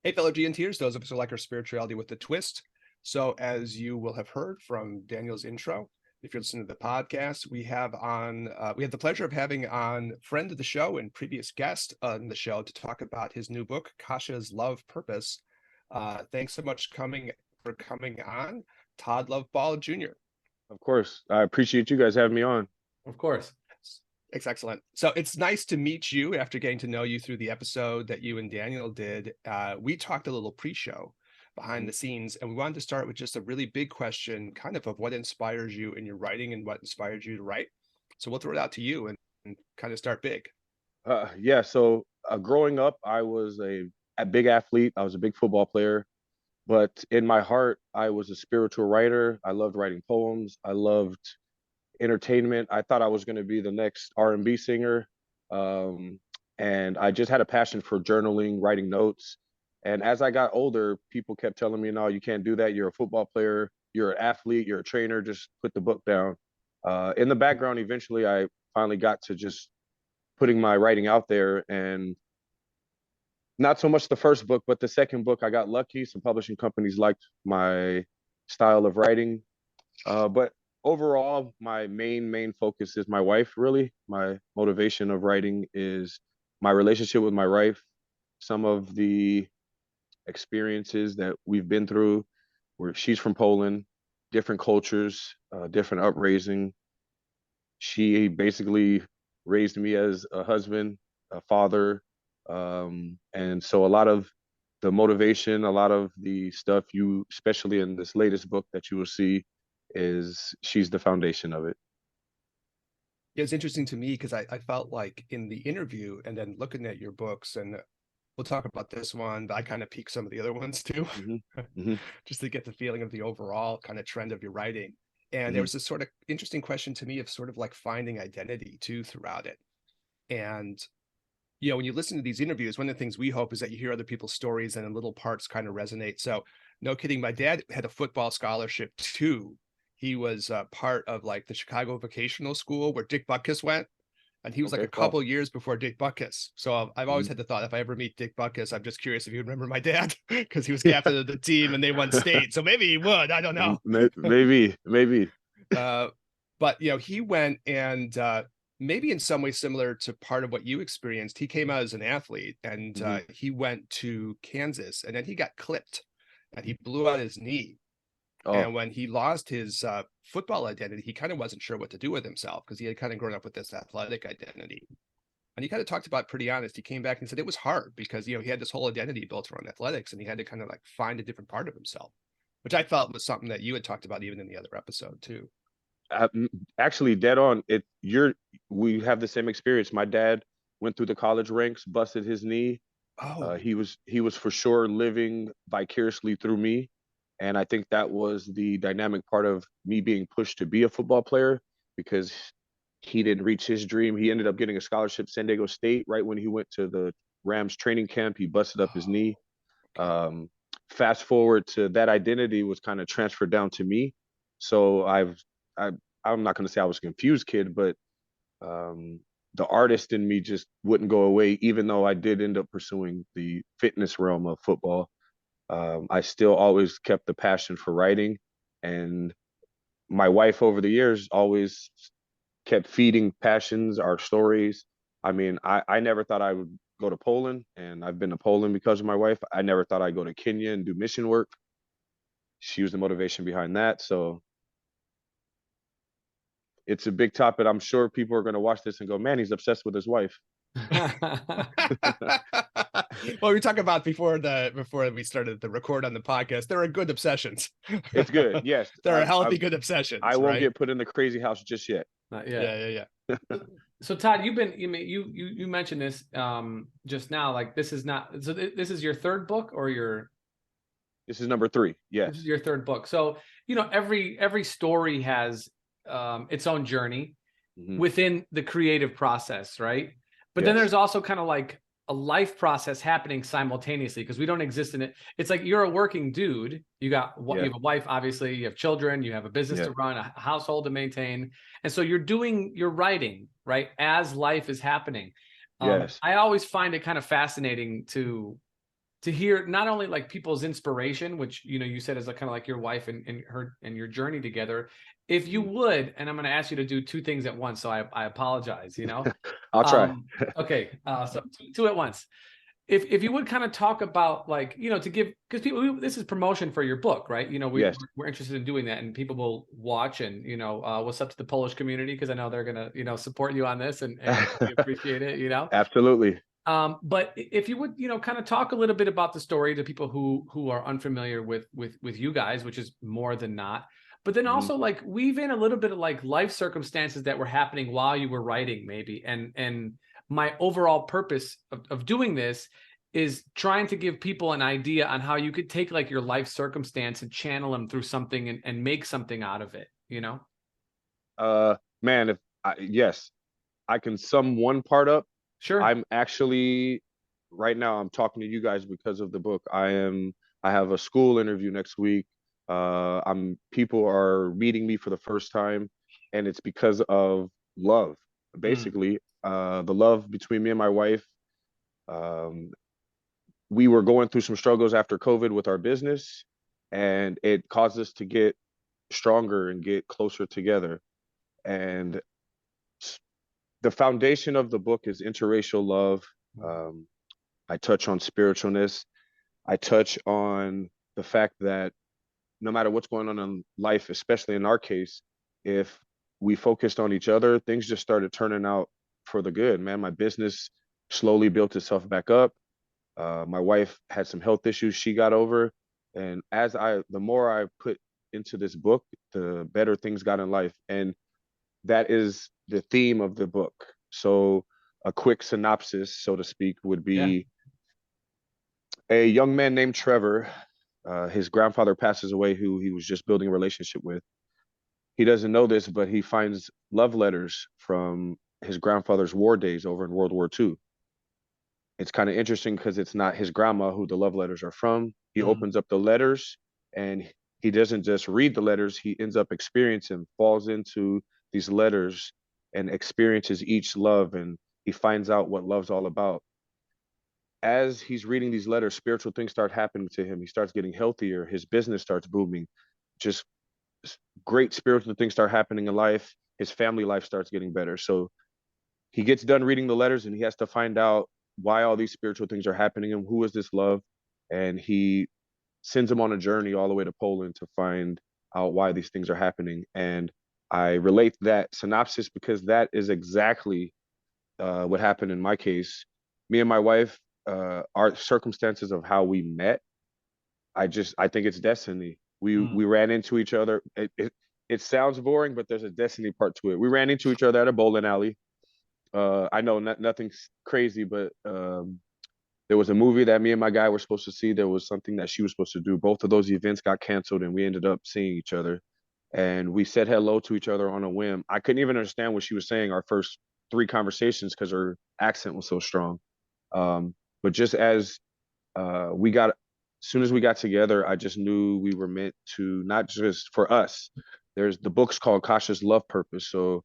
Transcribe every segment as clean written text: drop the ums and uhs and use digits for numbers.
Hey, fellow GNTers, those of us who like our spirituality with a twist. So, as you will have heard from Daniel's intro, if you're listening to the podcast, we have the pleasure of having on friend of the show and previous guest on the show to talk about his new book, Kasia's Love Purpose. Thanks so much for coming on, Todd Love Ball Jr. Of course. I appreciate you guys having me on. Of course. It's excellent. So it's nice to meet you after getting to know you through the episode that you and Daniel did. We talked a little pre-show behind the scenes, and we wanted to start with just a really big question, kind of what inspires you in your writing and what inspired you to write. So we'll throw it out to you and kind of start big. So growing up, I was a big athlete. I was a big football player. But in my heart, I was a spiritual writer. I loved writing poems. I loved entertainment. I thought I was going to be the next R&B singer. And I just had a passion for journaling, writing notes. And as I got older, people kept telling me, no, you can't do that. You're a football player. You're an athlete. You're a trainer. Just put the book down. In the background, eventually, I finally got to just putting my writing out there. And not so much the first book, but the second book, I got lucky. Some publishing companies liked my style of writing. But overall, my main focus is my wife, really. My motivation of writing is my relationship with my wife, some of the experiences that we've been through, where she's from Poland, different cultures, different upraising. She basically raised me as a husband, a father. And so a lot of the motivation, a lot of the stuff especially in this latest book that you will see, she's the foundation of it. It's interesting to me because I felt like in the interview and then looking at your books, and we'll talk about this one, but I kind of peeked some of the other ones too, just to get the feeling of the overall kind of trend of your writing. And there was this sort of interesting question to me of sort of like finding identity too throughout it. And, when you listen to these interviews, one of the things we hope is that you hear other people's stories and in little parts kind of resonate. So no kidding, my dad had a football scholarship too. He was part of like the Chicago Vocational School where Dick Butkus went. And he was like a couple years before Dick Butkus. So I've always had the thought, if I ever meet Dick Butkus, I'm just curious if you remember my dad, because he was captain of the team and they won state. So maybe he would, I don't know. Maybe. But, he went and maybe in some way similar to part of what you experienced, he came out as an athlete and he went to Kansas and then he got clipped and he blew out his knee. And when he lost his football identity, he kind of wasn't sure what to do with himself because he had kind of grown up with this athletic identity. And he kind of talked about, pretty honest, he came back and said it was hard because, he had this whole identity built around athletics and he had to kind of like find a different part of himself, which I felt was something that you had talked about even in the other episode too. Actually, dead on. We have the same experience. My dad went through the college ranks, busted his knee. He was for sure living vicariously through me. And I think that was the dynamic part of me being pushed to be a football player because he didn't reach his dream. He ended up getting a scholarship, San Diego State, right when he went to the Rams training camp. He busted up his knee. Fast forward to that identity was kind of transferred down to me. So I'm not going to say I was a confused kid, but the artist in me just wouldn't go away, even though I did end up pursuing the fitness realm of football. I still always kept the passion for writing, and my wife over the years always kept feeding passions, our stories. I mean, I never thought I would go to Poland, and I've been to Poland because of my wife. I never thought I'd go to Kenya and do mission work. She was the motivation behind that. So it's a big topic. I'm sure people are going to watch this and go, man, he's obsessed with his wife. Well, we talked about before we started the record on the podcast, there are good obsessions. It's good. Yes. There are healthy, good obsessions. I won't get put in the crazy house just yet. Not yet. Yeah. So Todd, you mentioned this just now, like this is your third book or this is number 3. Yes. This is your third book. So, every story has its own journey within the creative process, right? But then there's also kind of like a life process happening simultaneously because we don't exist in it. It's like you're a working dude. You have a wife, obviously, you have children, you have a business to run, a household to maintain. And so you're writing, right, as life is happening. Yes. I always find it kind of fascinating to to hear not only like people's inspiration, which, you know, you said is like kind of like your wife and her and your journey together. If you would, and I'm going to ask you to do two things at once, so I apologize, you know. I'll try. Okay, so two at once. If you would kind of talk about, like, you know, to give, because people, this is promotion for your book, right? You know, Yes. we're interested in doing that, and people will watch, and, you know, what's up to the Polish community, because I know they're gonna, you know, support you on this, and we appreciate it, you know. Absolutely. But if you would, you know, kind of talk a little bit about the story to people who are unfamiliar with you guys, which is more than not. But then also like weave in a little bit of like life circumstances that were happening while you were writing, maybe. And my overall purpose of doing this is trying to give people an idea on how you could take like your life circumstance and channel them through something and make something out of it, you know? Man, yes, I can sum one part up. Sure. I'm actually right now I'm talking to you guys because of the book. I have a school interview next week. People are meeting me for the first time, and it's because of love. Basically, the love between me and my wife. We were going through some struggles after COVID with our business, and it caused us to get stronger and get closer together. And the foundation of the book is interracial love. I touch on spiritualness. I touch on the fact that no matter what's going on in life, especially in our case, if we focused on each other, things just started turning out for the good, man. My business slowly built itself back up. My wife had some health issues she got over. And the more I put into this book, the better things got in life. And that is the theme of the book. So a quick synopsis, so to speak, would be a young man named Trevor. His grandfather passes away, who he was just building a relationship with. He doesn't know this, but he finds love letters from his grandfather's war days over in World War II. It's kind of interesting because it's not his grandma who the love letters are from. He opens up the letters, and he doesn't just read the letters, he ends up experiencing, falls into these letters and experiences each love, and he finds out what love's all about. As he's reading these letters, spiritual things start happening to him. He starts getting healthier. His business starts booming. Just great spiritual things start happening in life. His family life starts getting better. So he gets done reading the letters, and he has to find out why all these spiritual things are happening and who is this love. And he sends him on a journey all the way to Poland to find out why these things are happening. And I relate that synopsis because that is exactly what happened in my case. Me and my wife, our circumstances of how we met, I think it's destiny. We ran into each other. It sounds boring, but there's a destiny part to it. We ran into each other at a bowling alley. I know nothing's crazy, but there was a movie that me and my guy were supposed to see. There was something that she was supposed to do. Both of those events got canceled, and we ended up seeing each other. And we said hello to each other on a whim. I couldn't even understand what she was saying our first 3 conversations because her accent was so strong. But just as soon as we got together, I just knew we were meant to, not just for us. There's the book's called Kasia's Love Purpose. So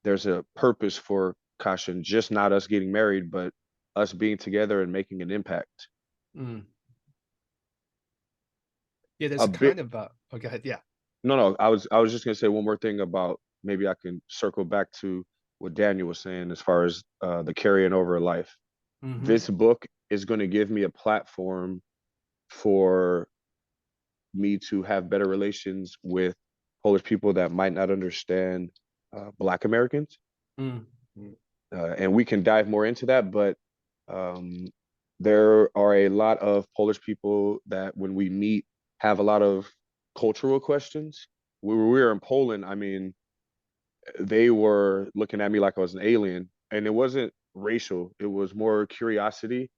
there's a purpose for Kasia, just not us getting married, but us being together and making an impact. Yeah, there's kind of oh, go ahead. Yeah. No, I was just gonna say one more thing about, maybe I can circle back to what Daniel was saying as far as the carrying over life. This book is going to give me a platform for me to have better relations with Polish people that might not understand Black Americans. And we can dive more into that, but there are a lot of Polish people that when we meet have a lot of cultural questions. When we were in Poland, I mean, they were looking at me like I was an alien, and it wasn't racial. It was more curiosity.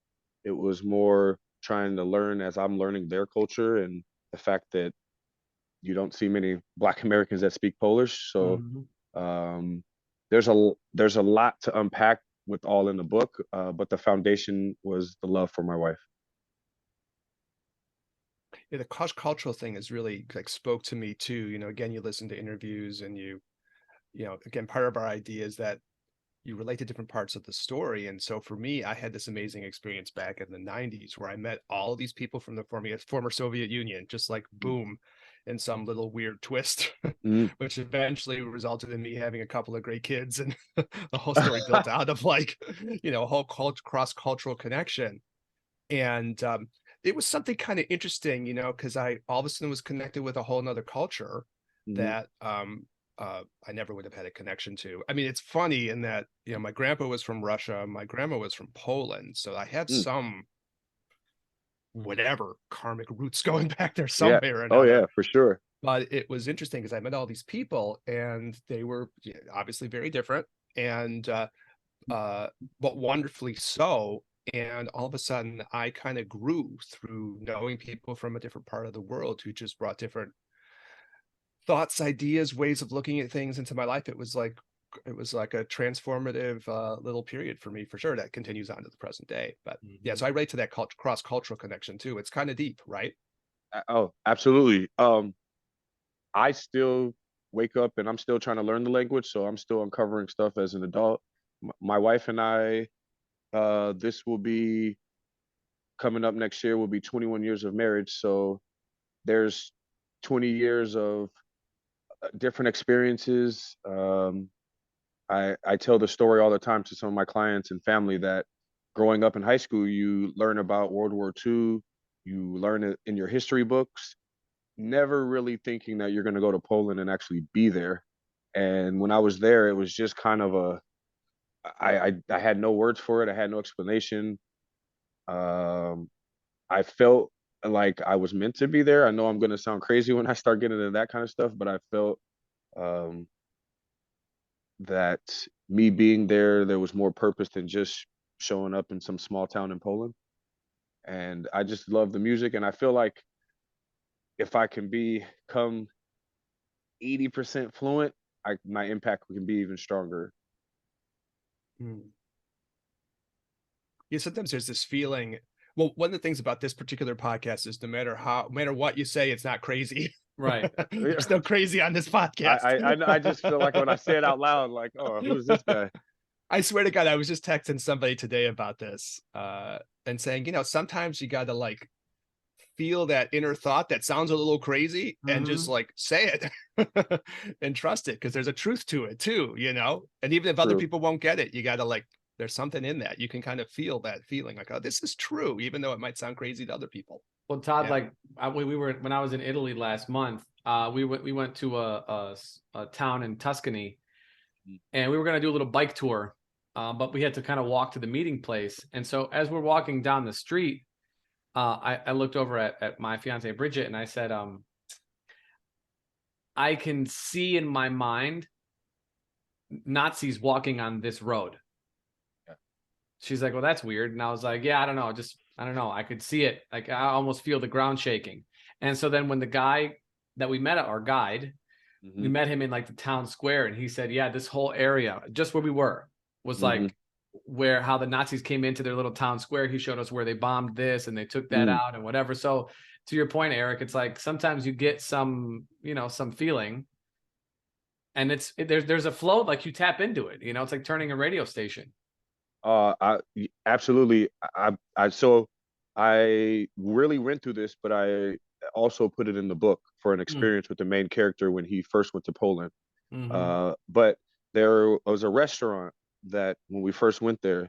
It was more trying to learn as I'm learning their culture, and the fact that you don't see many Black Americans that speak Polish. So there's a lot to unpack with all in the book, but the foundation was the love for my wife. Yeah, the cross-cultural thing is really like spoke to me too. You know, again, you listen to interviews and you know, again, part of our idea is that you relate to different parts of the story. And so for me, I had this amazing experience back in the 90s where I met all of these people from the former Soviet Union, just like boom, in some little weird twist, which eventually resulted in me having a couple of great kids, and the whole story built out of like, a whole cross-cultural connection. And it was something kind of interesting, because I all of a sudden was connected with a whole nother culture that I never would have had a connection to. I mean, it's funny in that, my grandpa was from Russia, my grandma was from Poland. So I have some whatever karmic roots going back there Yeah. somewhere or Oh another. yeah, for sure. But it was interesting because I met all these people and they were obviously very different and but wonderfully so. And all of a sudden I kind of grew through knowing people from a different part of the world who just brought different thoughts, ideas, ways of looking at things into my life. It was like a transformative little period for me, for sure, that continues on to the present day. But yeah, so I relate to that cross-cultural connection too. It's kind of deep, right? Oh, absolutely. I still wake up and I'm still trying to learn the language, so I'm still uncovering stuff as an adult. My wife and I, this will be coming up next year, will be 21 years of marriage. So there's 20 years of different experiences. I tell the story all the time to some of my clients and family that growing up in high school, you learn about World War II, you learn it in your history books, never really thinking that you're going to go to Poland and actually be there. And when I was there, it was just kind of I had no words for it. I had no explanation. Um, I felt like I was meant to be there. I know I'm going to sound crazy when I start getting into that kind of stuff, but I felt um, that me being there, there was more purpose than just showing up in some small town in Poland. And I just love the music. And I feel like if I can become 80% fluent, my impact can be even stronger. Yeah, sometimes there's this feeling. Well, one of the things about this particular podcast is no matter what you say, it's not crazy. Right. There's no crazy on this podcast. I just feel like when I say it out loud, like, oh, who's this guy? I swear to God, I was just texting somebody today about this, and saying, sometimes you got to like feel that inner thought that sounds a little crazy and just like say it and trust it, because there's a truth to it too, and even if other people won't get it, you got to like, there's something in that. You can kind of feel that feeling like, oh, this is true, even though it might sound crazy to other people. Well, Todd, like we were, when I was in Italy last month, we went to a town in Tuscany, and we were going to do a little bike tour, but we had to kind of walk to the meeting place. And so as we're walking down the street, I looked over at my fiance Bridget, and I said, I can see in my mind Nazis walking on this road. Yeah. She's like, well, that's weird. And I was like, yeah, I don't know. I don't know. I could see it. Like, I almost feel the ground shaking. And so then when the guy that we met, our guide, we met him in like the town square, and he said, yeah, this whole area, just where we were, was like how the Nazis came into their little town square. He showed us where they bombed this and they took that out and whatever. So to your point, Eric, it's like sometimes you get some feeling, and there's a flow, like you tap into it. It's like turning a radio station. Absolutely. So I really went through this, but I also put it in the book for an experience with the main character when he first went to Poland. But there was a restaurant that when we first went there,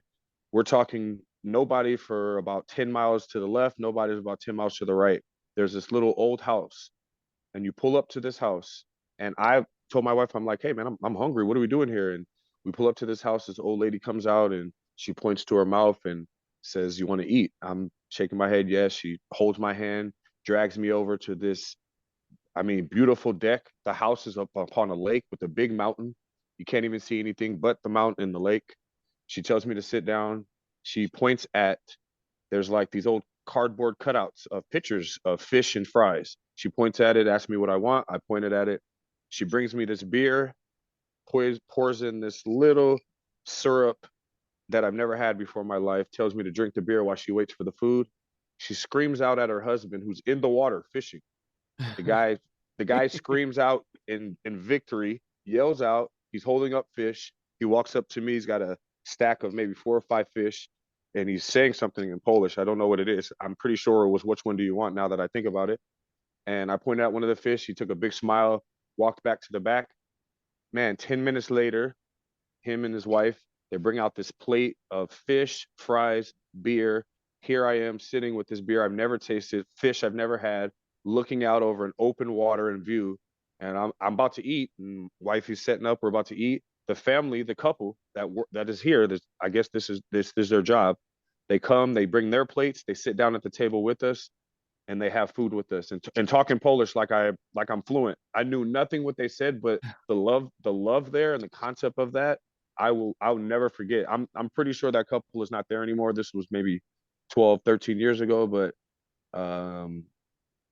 we're talking nobody for about 10 miles to the left, nobody's about 10 miles to the right. There's this little old house, and you pull up to this house, and I told my wife, I'm like, hey man, I'm hungry. What are we doing here? And we pull up to this house, this old lady comes out and she points to her mouth and says, you want to eat? I'm shaking my head, yes. She holds my hand, drags me over to this, beautiful deck. The house is up upon a lake with a big mountain. You can't even see anything but the mountain and the lake. She tells me to sit down. She points at, there's like these old cardboard cutouts of pictures of fish and fries. She points at it, asks me what I want. I pointed at it. She brings me this beer, pours in this little syrup that I've never had before in my life, tells me to drink the beer while she waits for the food. She screams out at her husband, who's in the water fishing. The guy screams out in victory, yells out. He's holding up fish. He walks up to me. He's got a stack of maybe 4 or 5 fish, and he's saying something in Polish. I don't know what it is. I'm pretty sure it was, which one do you want, now that I think about it. And I pointed out one of the fish. He took a big smile, walked back to the back. Man, 10 minutes later, him and his wife, they bring out this plate of fish, fries, beer. Here I am sitting with this beer I've never tasted, fish I've never had, looking out over an open water and view. And I'm about to eat, and wifey's setting up. We're about to eat. The family, the couple that is here, I guess this is their job. They come, they bring their plates, they sit down at the table with us, and they have food with us, and talking Polish like I'm fluent. I knew nothing what they said, but the love there and the concept of that, I'll never forget. I'm pretty sure that couple is not there anymore. This was maybe 12, 13 years ago, but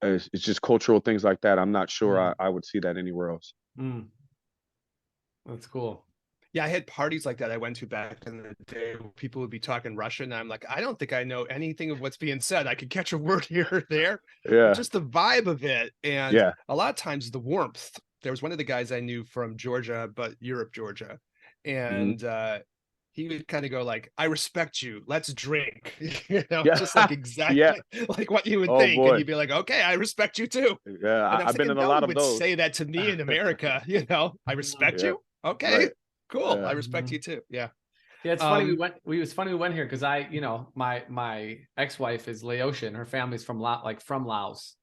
it's just cultural things like that. I'm not sure I would see that anywhere else. That's cool. Yeah, I had parties like that I went to back in the day where people would be talking Russian, and I'm like, I don't think I know anything of what's being said. I could catch a word here or there. Yeah. Just the vibe of it. And yeah, a lot of times the warmth. There was one of the guys I knew from Georgia, but Europe, Georgia. And he would kind of go like, I respect you. Let's drink. Just like exactly like what you would think. Boy. And you'd be like, okay, I respect you too. Yeah, I've been in a lot of those. Say that to me in America, I respect you. Okay. Right. Cool. I respect you too. Yeah. Yeah, it's funny we went here because my ex-wife is Laotian. Her family's from Laos,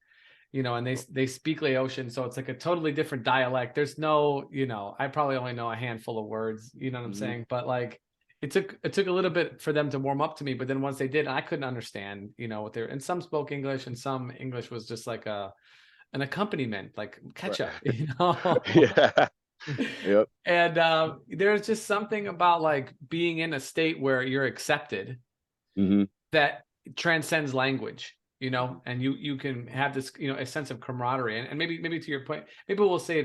and they speak Laotian, so it's like a totally different dialect. There's no, I probably only know a handful of words, you know what I'm saying? But like it took a little bit for them to warm up to me, but then once they did, I couldn't understand, what they're, and some spoke English and some English was just like an accompaniment, like ketchup, Yeah. Yep. And there's just something about like being in a state where you're accepted that transcends language, and you can have this, a sense of camaraderie. And maybe to your point, maybe I'll say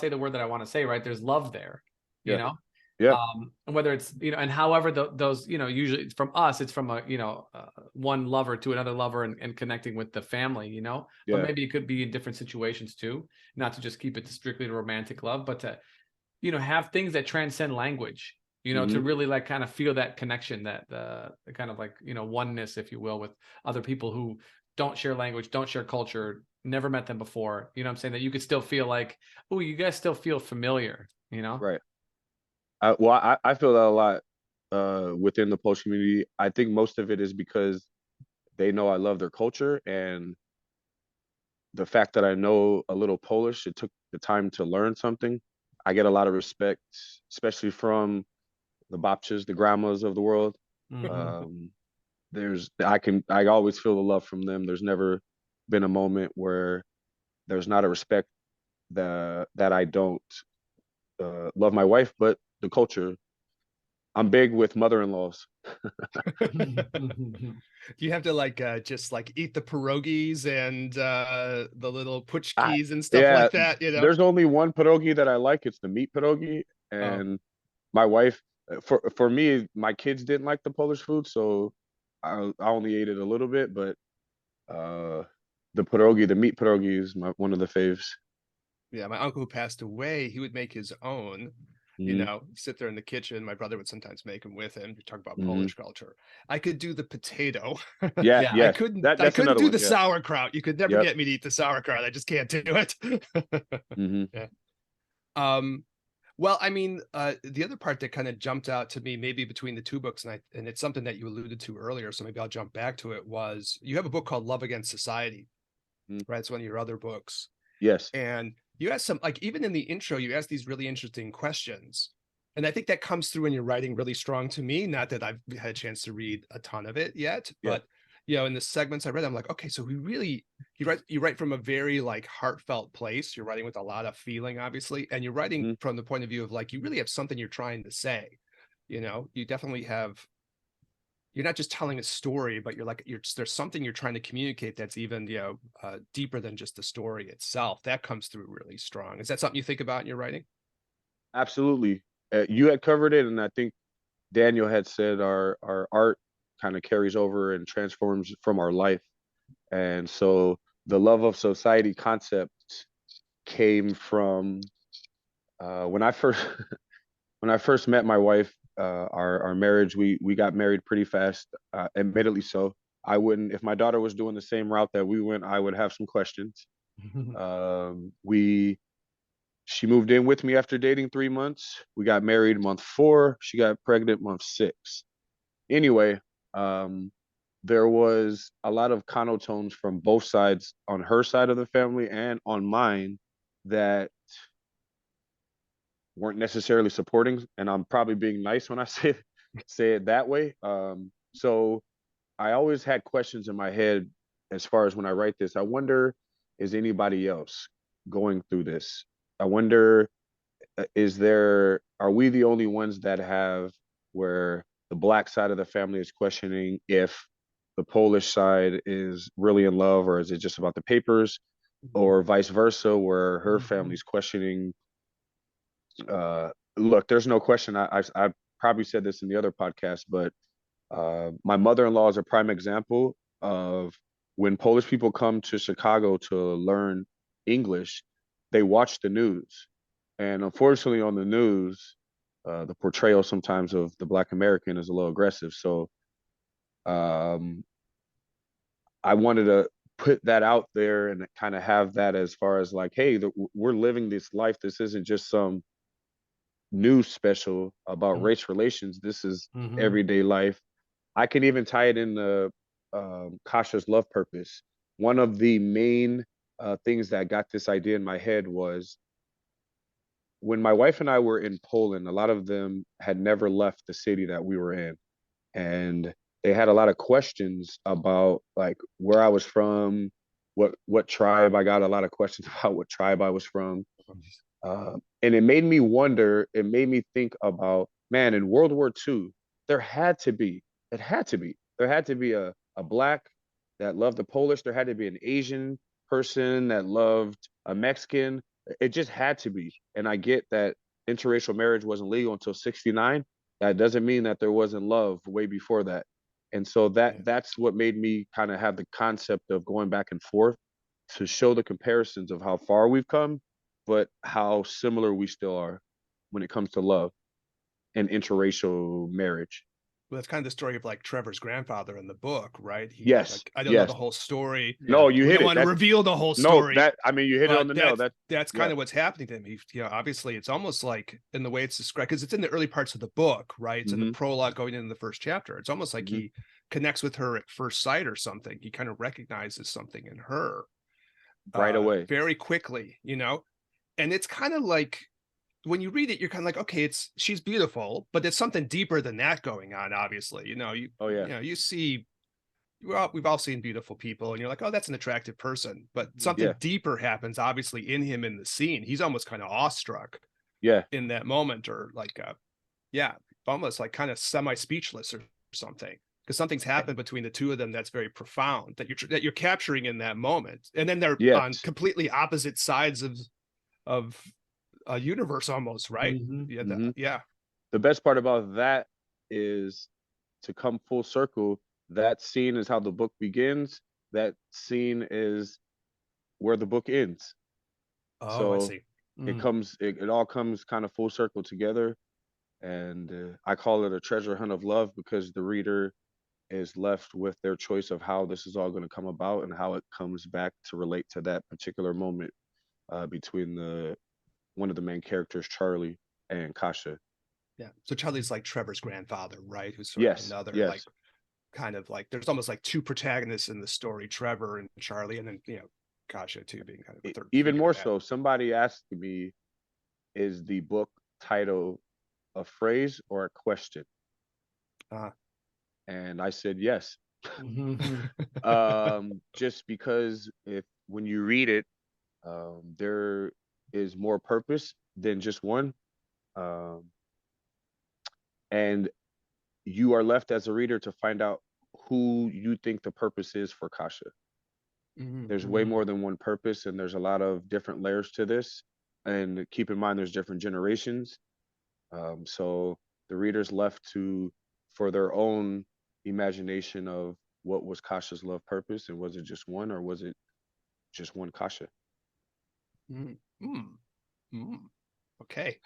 the word that I want to say, right? There's love there, Yeah. And whether it's, and however those, usually from us, it's from one lover to another lover and connecting with the family, but maybe it could be in different situations too, not to just keep it strictly to romantic love, but to, have things that transcend language, to really like kind of feel that connection, that the kind of like, oneness, if you will, with other people who don't share language, don't share culture, never met them before, what I'm saying, that you could still feel like, oh, you guys still feel familiar, Right. I feel that a lot within the Polish community. I think most of it is because they know I love their culture, and the fact that I know a little Polish, it took the time to learn something. I get a lot of respect, especially from the babcias, the grandmas of the world. I always feel the love from them. There's never been a moment where there's not a respect that I don't love my wife, but the culture. I'm big with mother-in-laws. You have to like just like eat the pierogies and the little puchkis and stuff like that, There's only one pierogi that I like. It's the meat pierogi, and my wife, for me, my kids didn't like the Polish food, so I only ate it a little bit. But the meat pierogi is one of the faves. Yeah, my uncle who passed away, he would make his own. Sit there in the kitchen. My brother would sometimes make them with him to talk about Polish culture. I could do the potato. Yeah. I couldn't do the sauerkraut. You could never get me to eat the sauerkraut. I just can't do it. Yeah. Well, I mean, the other part that kind of jumped out to me, maybe between the two books, and it's something that you alluded to earlier, so maybe I'll jump back to it, was you have a book called Love Against Society, right? It's one of your other books. Yes. And you asked some, like, even in the intro, you asked these really interesting questions. And I think that comes through in your writing really strong to me. Not that I've had a chance to read a ton of it yet, but in the segments I read, I'm like, okay, so you write from a very like heartfelt place. You're writing with a lot of feeling, obviously. And you're writing from the point of view of like, you really have something you're trying to say. You definitely have, you're not just telling a story, but there's something you're trying to communicate that's even, deeper than just the story itself. That comes through really strong. Is that something you think about in your writing? Absolutely. You had covered it, and I think Daniel had said our art kind of carries over and transforms from our life. And so the love of society concept came from when I first when I first met my wife, our marriage, we got married pretty fast, admittedly so. I wouldn't, if my daughter was doing the same route that we went, I would have some questions. We She moved in with me after dating 3 months. We got married month 4. She got pregnant month 6. Anyway, there was a lot of connotones from both sides, on her side of the family and on mine, that weren't necessarily supporting. And I'm probably being nice when I say it that way. So I always had questions in my head as far as when I write this. I wonder, is anybody else going through this? I wonder, are we the only ones that have, where the Black side of the family is questioning if the Polish side is really in love, or is it just about the papers, or vice versa, where her family's questioning. Look, there's no question. I probably said this in the other podcast, but my mother-in-law is a prime example of, when Polish people come to Chicago to learn English, they watch the news. And unfortunately, on the news, the portrayal sometimes of the Black American is a little aggressive. So I wanted to put that out there and kind of have that as far as like, hey, we're living this life. This isn't just some news special about race relations. This is everyday life. I can even tie it into Kasia's love purpose. One of the main things that got this idea in my head was, when my wife and I were in Poland, a lot of them had never left the city that we were in. And they had a lot of questions about like where I was from, what tribe. I got a lot of questions about what tribe I was from. And it made me wonder, it made me think about, man, in World War II, there had to be a Black that loved the Polish. There had to be an Asian person that loved a Mexican. It just had to be. And I get that interracial marriage wasn't legal until 69. That doesn't mean that there wasn't love way before that. And so that's what made me kind of have the concept of going back and forth, to show the comparisons of how far we've come, but how similar we still are when it comes to love and interracial marriage. Well, that's kind of the story of like Trevor's grandfather in the book, right? Yes. Like, I don't know the whole story. No, you We hit don't it. want to reveal the whole No, story. you hit it on the nail. That's kind of what's happening to him. Obviously, it's almost like, in the way it's described, because it's in the early parts of the book, right? It's in the prologue going into the first chapter. It's almost like he connects with her at first sight or something. He kind of recognizes something in her right away, very quickly, and it's kind of like, when you read it, you're kind of like, okay, she's beautiful, but there's something deeper than that going on. Obviously, you see, we've all seen beautiful people, and you're like, oh, that's an attractive person, but something deeper happens, obviously, in him in the scene. He's almost kind of awestruck, in that moment, or like, almost like kind of semi-speechless or something, because something's happened between the two of them that's very profound, that you're capturing in that moment, and then they're on completely opposite sides of a universe almost, right? The best part about that is, to come full circle, that scene is how the book begins. That scene is where the book ends. So I see. It all comes kind of full circle together. And I call it a treasure hunt of love, because the reader is left with their choice of how this is all going to come about, and how it comes back to relate to that particular moment between one of the main characters, Charlie, and Kasia. Yeah. So Charlie's like Trevor's grandfather, right? Who's sort of another, like, kind of like, there's almost like two protagonists in the story, Trevor and Charlie, and then, Kasia too, being kind of a third. Even more so, somebody asked me, is the book title a phrase or a question? And I said yes. Just because when you read it, there is more purpose than just one. And you are left as a reader to find out who you think the purpose is for Kasia. There's way more than one purpose, and there's a lot of different layers to this. And keep in mind, there's different generations. So the reader's left for their own imagination of what was Kasia's love purpose, and was it just one, or was it just one Kasia? Okay.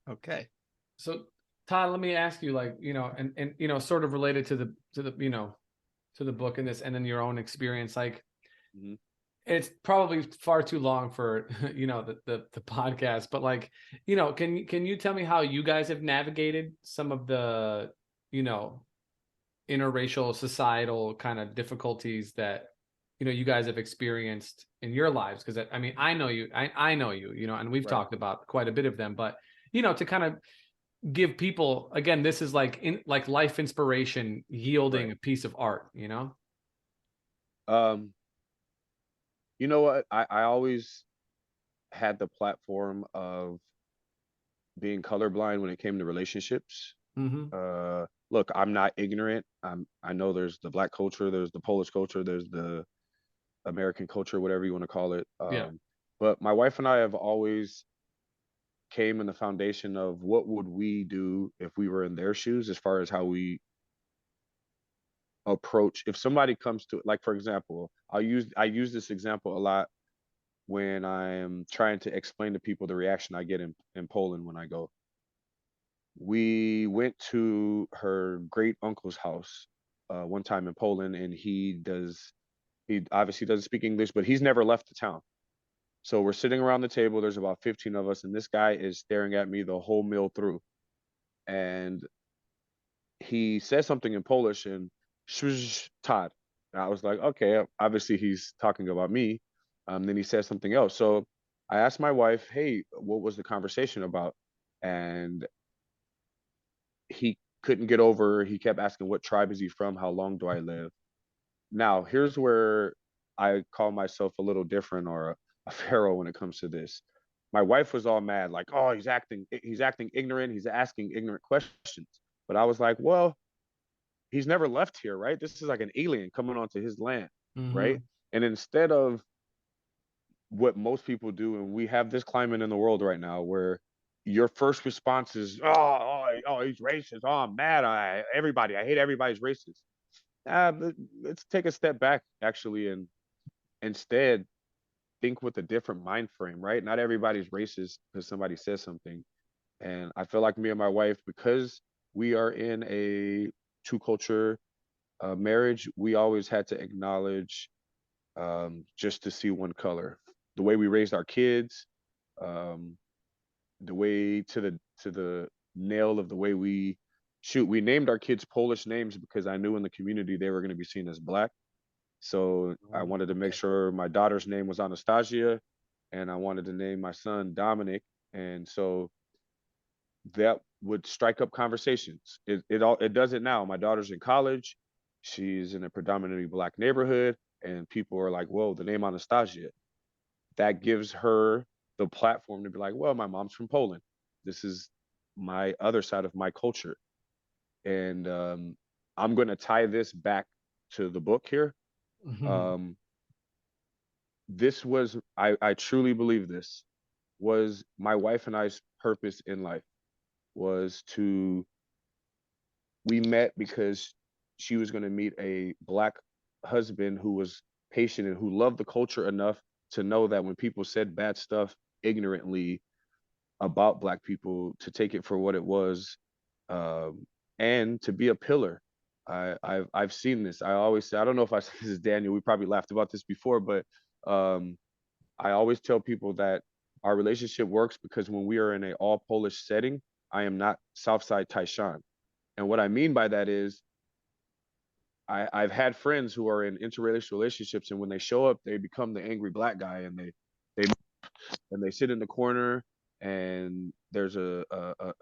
Okay. So Todd, let me ask you, like, and sort of related to the book and this, and then your own experience, like, it's probably far too long for the podcast, but like, can you tell me how you guys have navigated some of the interracial societal kind of difficulties that you guys have experienced in your lives? Because I mean, I know you, and we've talked about quite a bit of them, but to kind of give people, again, this is like life inspiration yielding a piece of art. You know what? I always had the platform of being colorblind when it came to relationships. Look, I'm not ignorant. I know there's the Black culture, there's the Polish culture, there's the American culture, whatever you want to call it. But my wife and I have always came in the foundation of what would we do if we were in their shoes, as far as how we approach if somebody comes to, like, for example, I use this example a lot when I'm trying to explain to people the reaction I get in Poland when I go. We went to her great uncle's house one time in Poland, and he obviously doesn't speak English, but he's never left the town. So we're sitting around the table, there's about 15 of us, and this guy is staring at me the whole meal through. And he says something in Polish, and Todd. And I was like, okay, obviously he's talking about me. Then he says something else. So I asked my wife, hey, what was the conversation about? And he couldn't get over, he kept asking, what tribe is he from? How long do I live? Now, here's where I call myself a little different, or a pharaoh when it comes to this. My wife was all mad, like, oh, he's acting ignorant, he's asking ignorant questions. But I was like, well, he's never left here, right? This is like an alien coming onto his land, right? And instead of what most people do, and we have this climate in the world right now where your first response is, he's racist. Oh, I'm mad. I hate everybody's racist. Let's take a step back, actually, and instead think with a different mind frame, right? Not everybody's racist because somebody says something. And I feel like me and my wife, because we are in a two culture marriage, we always had to acknowledge just to see one color. The way we raised our kids, um, the way to the nail of the way we named our kids Polish names because I knew in the community they were going to be seen as Black. So I wanted to make sure my daughter's name was Anastasia, and I wanted to name my son Dominic. And so that would strike up conversations. It does it now. My daughter's in college. She's in a predominantly Black neighborhood, and people are like, whoa, the name Anastasia. That gives her the platform to be like, well, my mom's from Poland. This is my other side of my culture. And I'm going to tie this back to the book here. This was, I truly believe this was my wife and I's purpose in life, was we met because she was going to meet a Black husband who was patient and who loved the culture enough to know that when people said bad stuff ignorantly about Black people, to take it for what it was, and to be a pillar. I've seen this. I always say, I don't know if I said this is Daniel. We probably laughed about this before, but I always tell people that our relationship works because when we are in a all Polish setting, I am not Southside Taishan. And what I mean by that is I've had friends who are in interracial relationships, and when they show up, they become the angry Black guy, and they sit in the corner, and there's a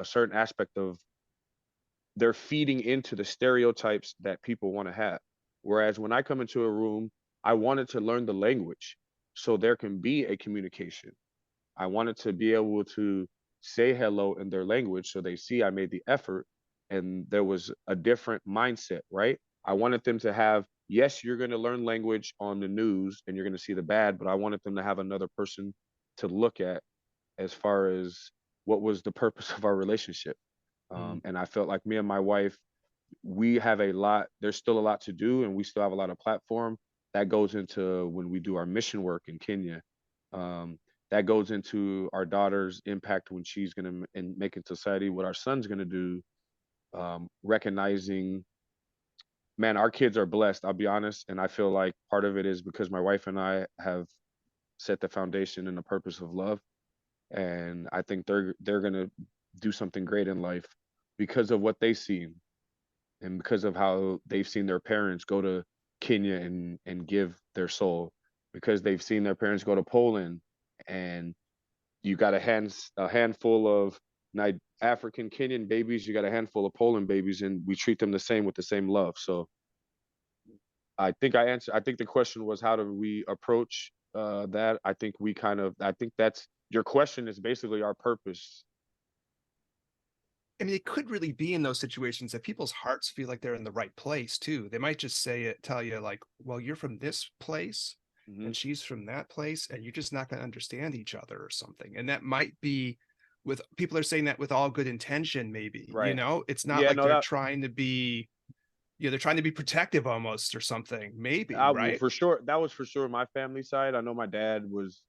certain aspect of they're feeding into the stereotypes that people want to have. Whereas when I come into a room, I wanted to learn the language so there can be a communication. I wanted to be able to say hello in their language so they see I made the effort, and there was a different mindset, right? I wanted them to have, yes, you're going to learn language on the news and you're going to see the bad, but I wanted them to have another person to look at as far as what was the purpose of our relationship. And I felt like me and my wife, we have a lot, there's still a lot to do, and we still have a lot of platform that goes into when we do our mission work in Kenya. that goes into our daughter's impact when she's going to make in society, what our son's going to do, recognizing, man, our kids are blessed, I'll be honest. And I feel like part of it is because my wife and I have set the foundation and the purpose of love. And I think they're going to do something great in life because of what they've seen and because of how they've seen their parents go to Kenya and give their soul, because they've seen their parents go to Poland, and you got a handful of African Kenyan babies, you got a handful of Poland babies, and we treat them the same with the same love. So I think I think the question was, how do we approach that? I think that's your question is basically our purpose. I mean, it could really be in those situations that people's hearts feel like they're in the right place too. They might just tell you like, well, you're from this place and she's from that place, and you're just not going to understand each other or something. And that might be with people are saying that with all good intention, maybe, Right. it's not like they're trying to be, they're trying to be protective almost or something, maybe, right? For sure. That was for sure my family side. I know my dad was,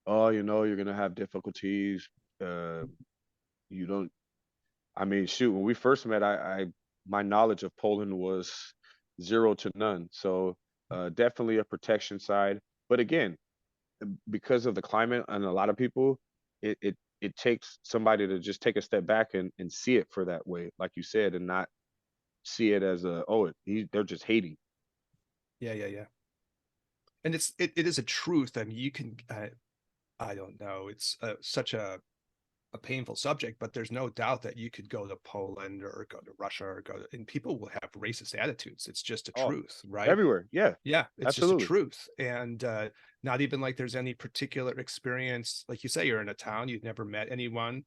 oh, you're going to have difficulties. You don't, I mean, shoot, when we first met, my knowledge of Poland was zero to none. So definitely a protection side. But again, because of the climate and a lot of people, it takes somebody to just take a step back and see it for that way, like you said, and not see it as they're just hating. Yeah. And it is a truth. I mean, you can, I don't know, it's such a painful subject, but there's no doubt that you could go to Poland or go to Russia and people will have racist attitudes. It's just a truth, right? Everywhere. Yeah. Yeah. It's absolutely. just a truth. And not even like there's any particular experience. Like you say, you're in a town, you've never met anyone,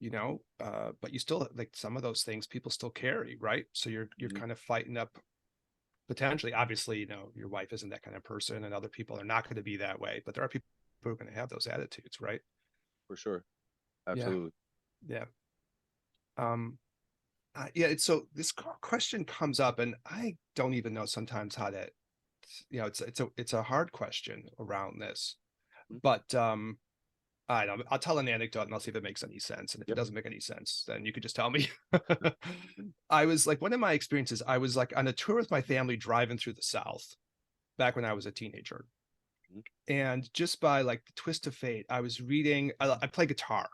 but you still, like, some of those things people still carry, right? So you're kind of fighting up potentially, obviously, your wife isn't that kind of person and other people are not going to be that way, but there are people who are going to have those attitudes, right? For sure. Absolutely. Yeah. So this question comes up and I don't even know sometimes how to, it's a hard question around this, but I don't know, I'll tell an anecdote and I'll see if it makes any sense. And if it doesn't make any sense, then you could just tell me. I was like, one of my experiences, I was like on a tour with my family driving through the South back when I was a teenager. And just by like the twist of fate, I was reading, I play guitar,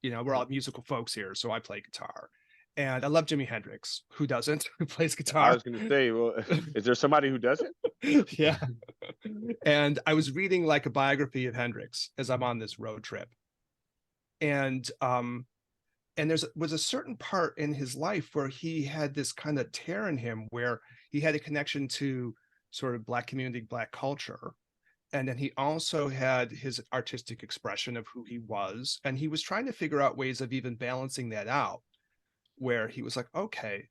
we're all musical folks here. So I play guitar and I love Jimi Hendrix. Who doesn't? Who plays guitar? I was going to say, well, is there somebody who doesn't? Yeah. And I was reading like a biography of Hendrix as I'm on this road trip. And was a certain part in his life where he had this kind of tear in him where he had a connection to sort of Black community, Black culture. And then he also had his artistic expression of who he was. And he was trying to figure out ways of even balancing that out, where he was like, okay,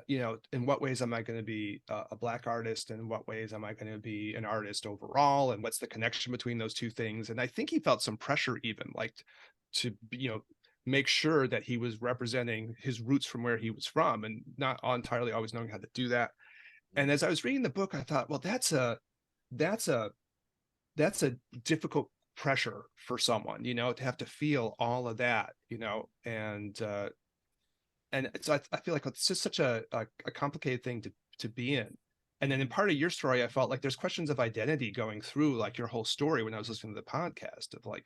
in what ways am I going to be a Black artist? And in what ways am I going to be an artist overall? And what's the connection between those two things? And I think he felt some pressure even like to, make sure that he was representing his roots from where he was from and not entirely always knowing how to do that. And as I was reading the book, I thought, well, that's a difficult pressure for someone, to have to feel all of that, and so I feel like it's just such a complicated thing to be in. And then in part of your story, I felt like there's questions of identity going through like your whole story when I was listening to the podcast of like,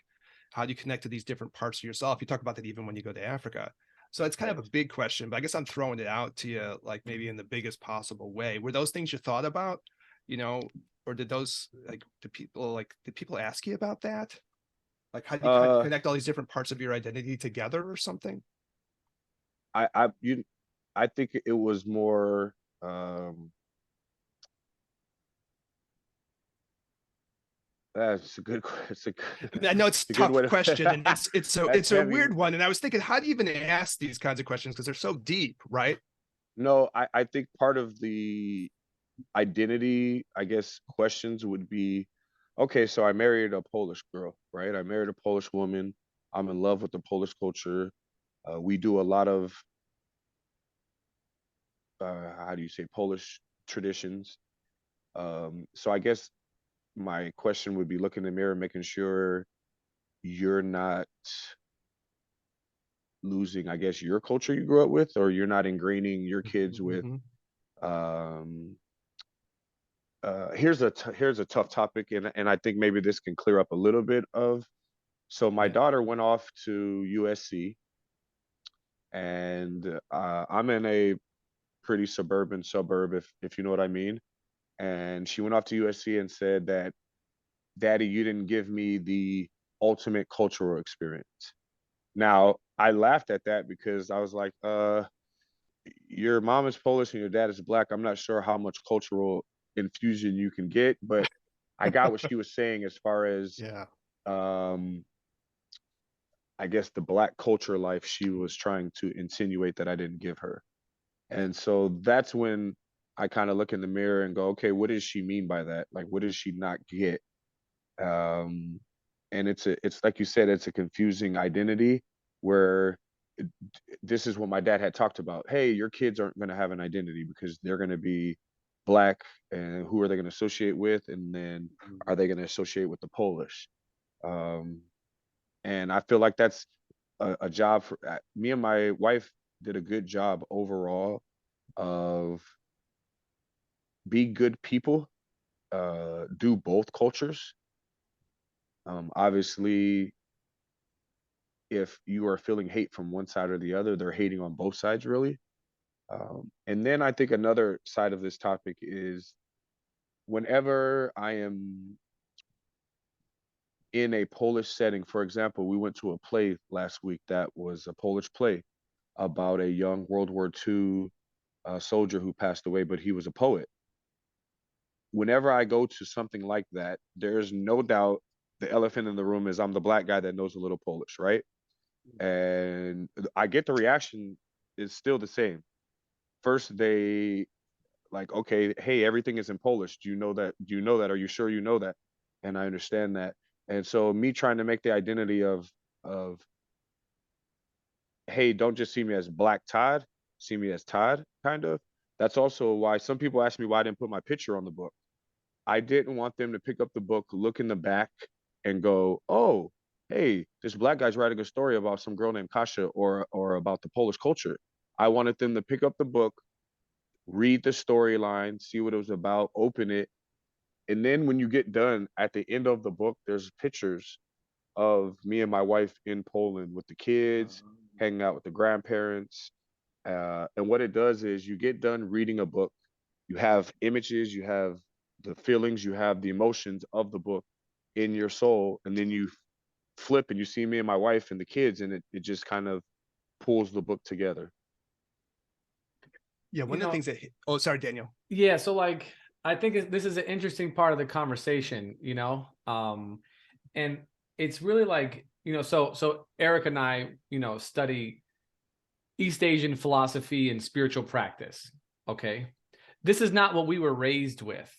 how do you connect to these different parts of yourself? You talk about that even when you go to Africa. So it's kind of a big question, but I guess I'm throwing it out to you, like maybe in the biggest possible way. Were those things you thought about, or did people ask you about that? Like, how do you connect all these different parts of your identity together or something? I think it was more that's a good question. I know it's a tough question, and it's a weird one. And I was thinking, how do you even ask these kinds of questions because they're so deep, right? No, I think part of the identity, I guess, questions would be, okay, so I married a Polish girl, right? I married a Polish woman. I'm in love with the Polish culture. We do a lot of how do you say, Polish traditions. So I guess my question would be looking in the mirror, making sure you're not losing, I guess, your culture you grew up with, or you're not ingraining your kids with. Um, here's a tough topic, and I think maybe this can clear up a little bit of. So my daughter went off to USC, and I'm in a pretty suburban suburb, if you know what I mean. And she went off to USC and said that, Daddy, you didn't give me the ultimate cultural experience. Now, I laughed at that because I was like, your mom is Polish and your dad is black. I'm not sure how much cultural infusion you can get, but I got what she was saying as far as, um, I guess, the black culture life she was trying to insinuate that I didn't give her. And so that's when I kind of look in the mirror and go, okay, what does she mean by that? Like, what does she not get? And it's like you said, it's a confusing identity where this is what my dad had talked about. Hey, your kids aren't going to have an identity because they're going to be black, and who are they going to associate with? And then are they going to associate with the Polish? And I feel like that's a job for me, and my wife did a good job overall of be good people, do both cultures. Obviously, if you are feeling hate from one side or the other, they're hating on both sides, really. And then I think another side of this topic is whenever I am in a Polish setting, for example, we went to a play last week that was a Polish play about a young World War II soldier who passed away, but he was a poet. Whenever I go to something like that, there's no doubt the elephant in the room is I'm the black guy that knows a little Polish, right? And I get the reaction is still the same. First, they like, okay, hey, everything is in Polish. Do you know that? Do you know that? Are you sure you know that? And I understand that. And so me trying to make the identity of hey, don't just see me as Black Todd, see me as Todd, kind of. That's also why some people ask me why I didn't put my picture on the book. I didn't want them to pick up the book, look in the back, and go, oh, hey, this black guy's writing a story about some girl named Kasia or about the Polish culture. I wanted them to pick up the book, read the storyline, see what it was about, open it. And then when you get done, at the end of the book, there's pictures of me and my wife in Poland with the kids, hanging out with the grandparents. And what it does is you get done reading a book, you have images, you have the feelings, you have the emotions of the book in your soul, and then you flip and you see me and my wife and the kids, and it just kind of pulls the book together. Yeah, one of the things that oh, sorry, Daniel. Yeah, so like I think this is an interesting part of the conversation, and it's really like, so Eric and I, study East Asian philosophy and spiritual practice. Okay. This is not what we were raised with,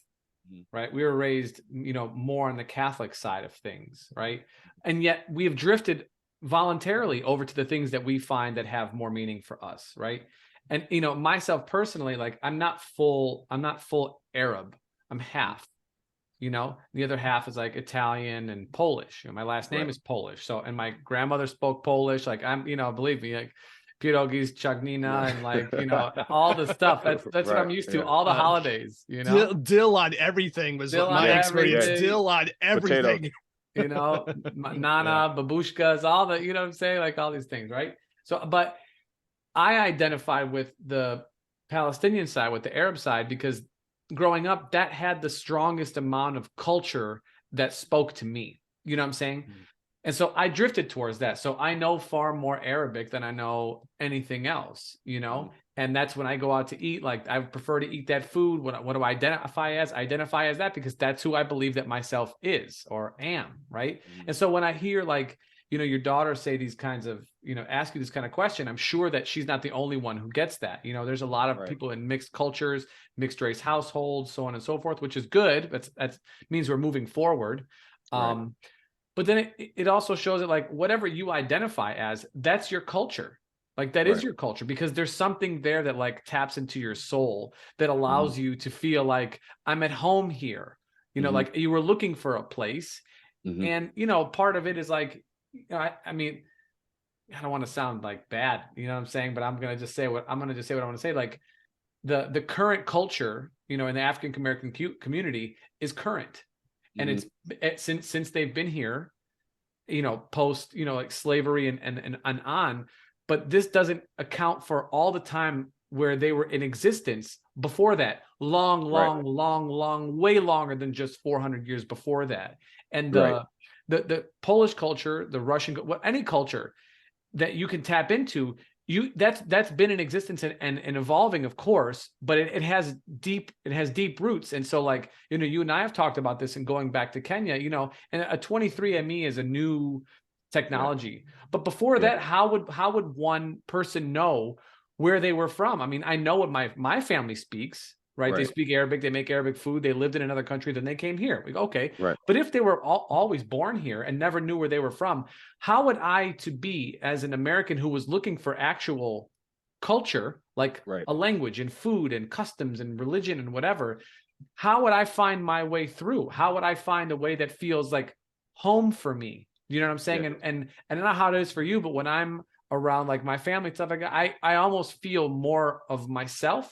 right? We were raised, more on the Catholic side of things, right? And yet we have drifted voluntarily over to the things that we find that have more meaning for us, right? And, myself personally, like I'm not full Arab. I'm half, the other half is like Italian and Polish. My last name is Polish. So, and my grandmother spoke Polish. Like I'm, believe me, like pierogies, chagnina, and like, all the stuff. That's what I'm used to. All the holidays, Dill on everything was what my experience. Dill on everything. Nana, babushkas, all the, what I'm saying? Like all these things, right? So, but I identify with the Palestinian side, with the Arab side, because growing up, that had the strongest amount of culture that spoke to me. You know what I'm saying? And so I drifted towards that. So I know far more Arabic than I know anything else, and that's when I go out to eat. Like I prefer to eat that food. What do I identify as? I identify as that because that's who I believe that myself is or am, right? And so when I hear like, your daughter say these kinds of, ask you this kind of question, I'm sure that she's not the only one who gets that. There's a lot of people in mixed cultures, mixed race households, so on and so forth, which is good. That's means we're moving forward. But then it also shows that like whatever you identify as, that's your culture. Like that is your culture, because there's something there that like taps into your soul that allows you to feel like I'm at home here. Like you were looking for a place. And, part of it is like, I mean, I don't want to sound like bad, you know what I'm saying, but I'm going to just say what I want to say. Like the current culture, in the African American community is current. And it's since they've been here, post, like slavery and on, but this doesn't account for all the time where they were in existence before that, long, way longer than just 400 years before that. And the Polish culture, the Russian, any culture that you can tap into, that's been in existence and evolving, of course, but it has deep roots. And so, like, you and I have talked about this, and going back to Kenya, and a 23andMe is a new technology, but before that, how would one person know where they were from? I mean, I know what my family speaks, right? They speak Arabic, they make Arabic food, they lived in another country, then they came here. We go, okay. But if they were always born here and never knew where they were from, how would I, to be as an American who was looking for actual culture, like a language and food and customs and religion and whatever, how would I find my way through? How would I find a way that feels like home for me? You know what I'm saying? And I don't know how it is for you, but when I'm around like my family and stuff like that, I almost feel more of myself.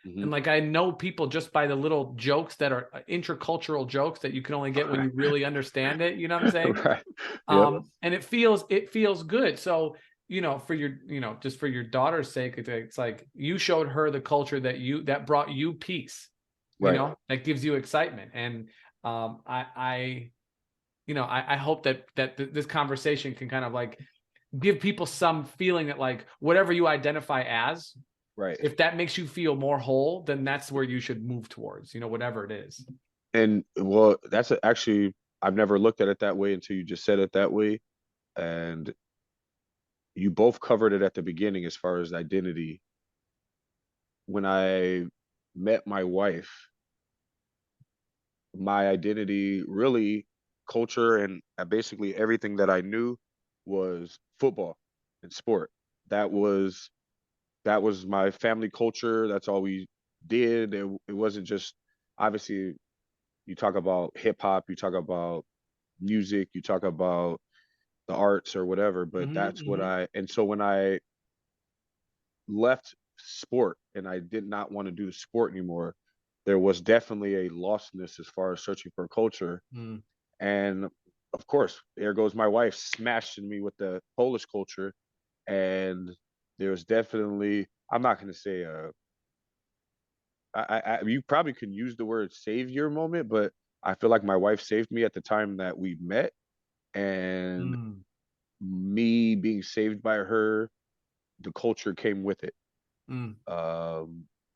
And like, I know people just by the little jokes that are intercultural jokes that you can only get when you really understand it. You know what I'm saying? And it feels good. So, for your, just for your daughter's sake, it's like you showed her the culture that brought you peace, that gives you excitement. And I hope that this conversation can kind of like give people some feeling that, like, whatever you identify as, if that makes you feel more whole, then that's where you should move towards, whatever it is. And well, that's actually, I've never looked at it that way until you just said it that way. And you both covered it at the beginning as far as identity. When I met my wife, my identity, really, culture, and basically everything that I knew was football and sport. That was my family culture. That's all we did. It wasn't just, obviously, you talk about hip hop, you talk about music, you talk about the arts or whatever, but that's what and so when I left sport and I did not want to do the sport anymore, there was definitely a lostness as far as searching for culture. And of course, there goes my wife smashing me with the Polish culture. And there was definitely, I'm not going to say you probably can use the word savior moment, but I feel like my wife saved me at the time that we met. And me being saved by her, the culture came with it.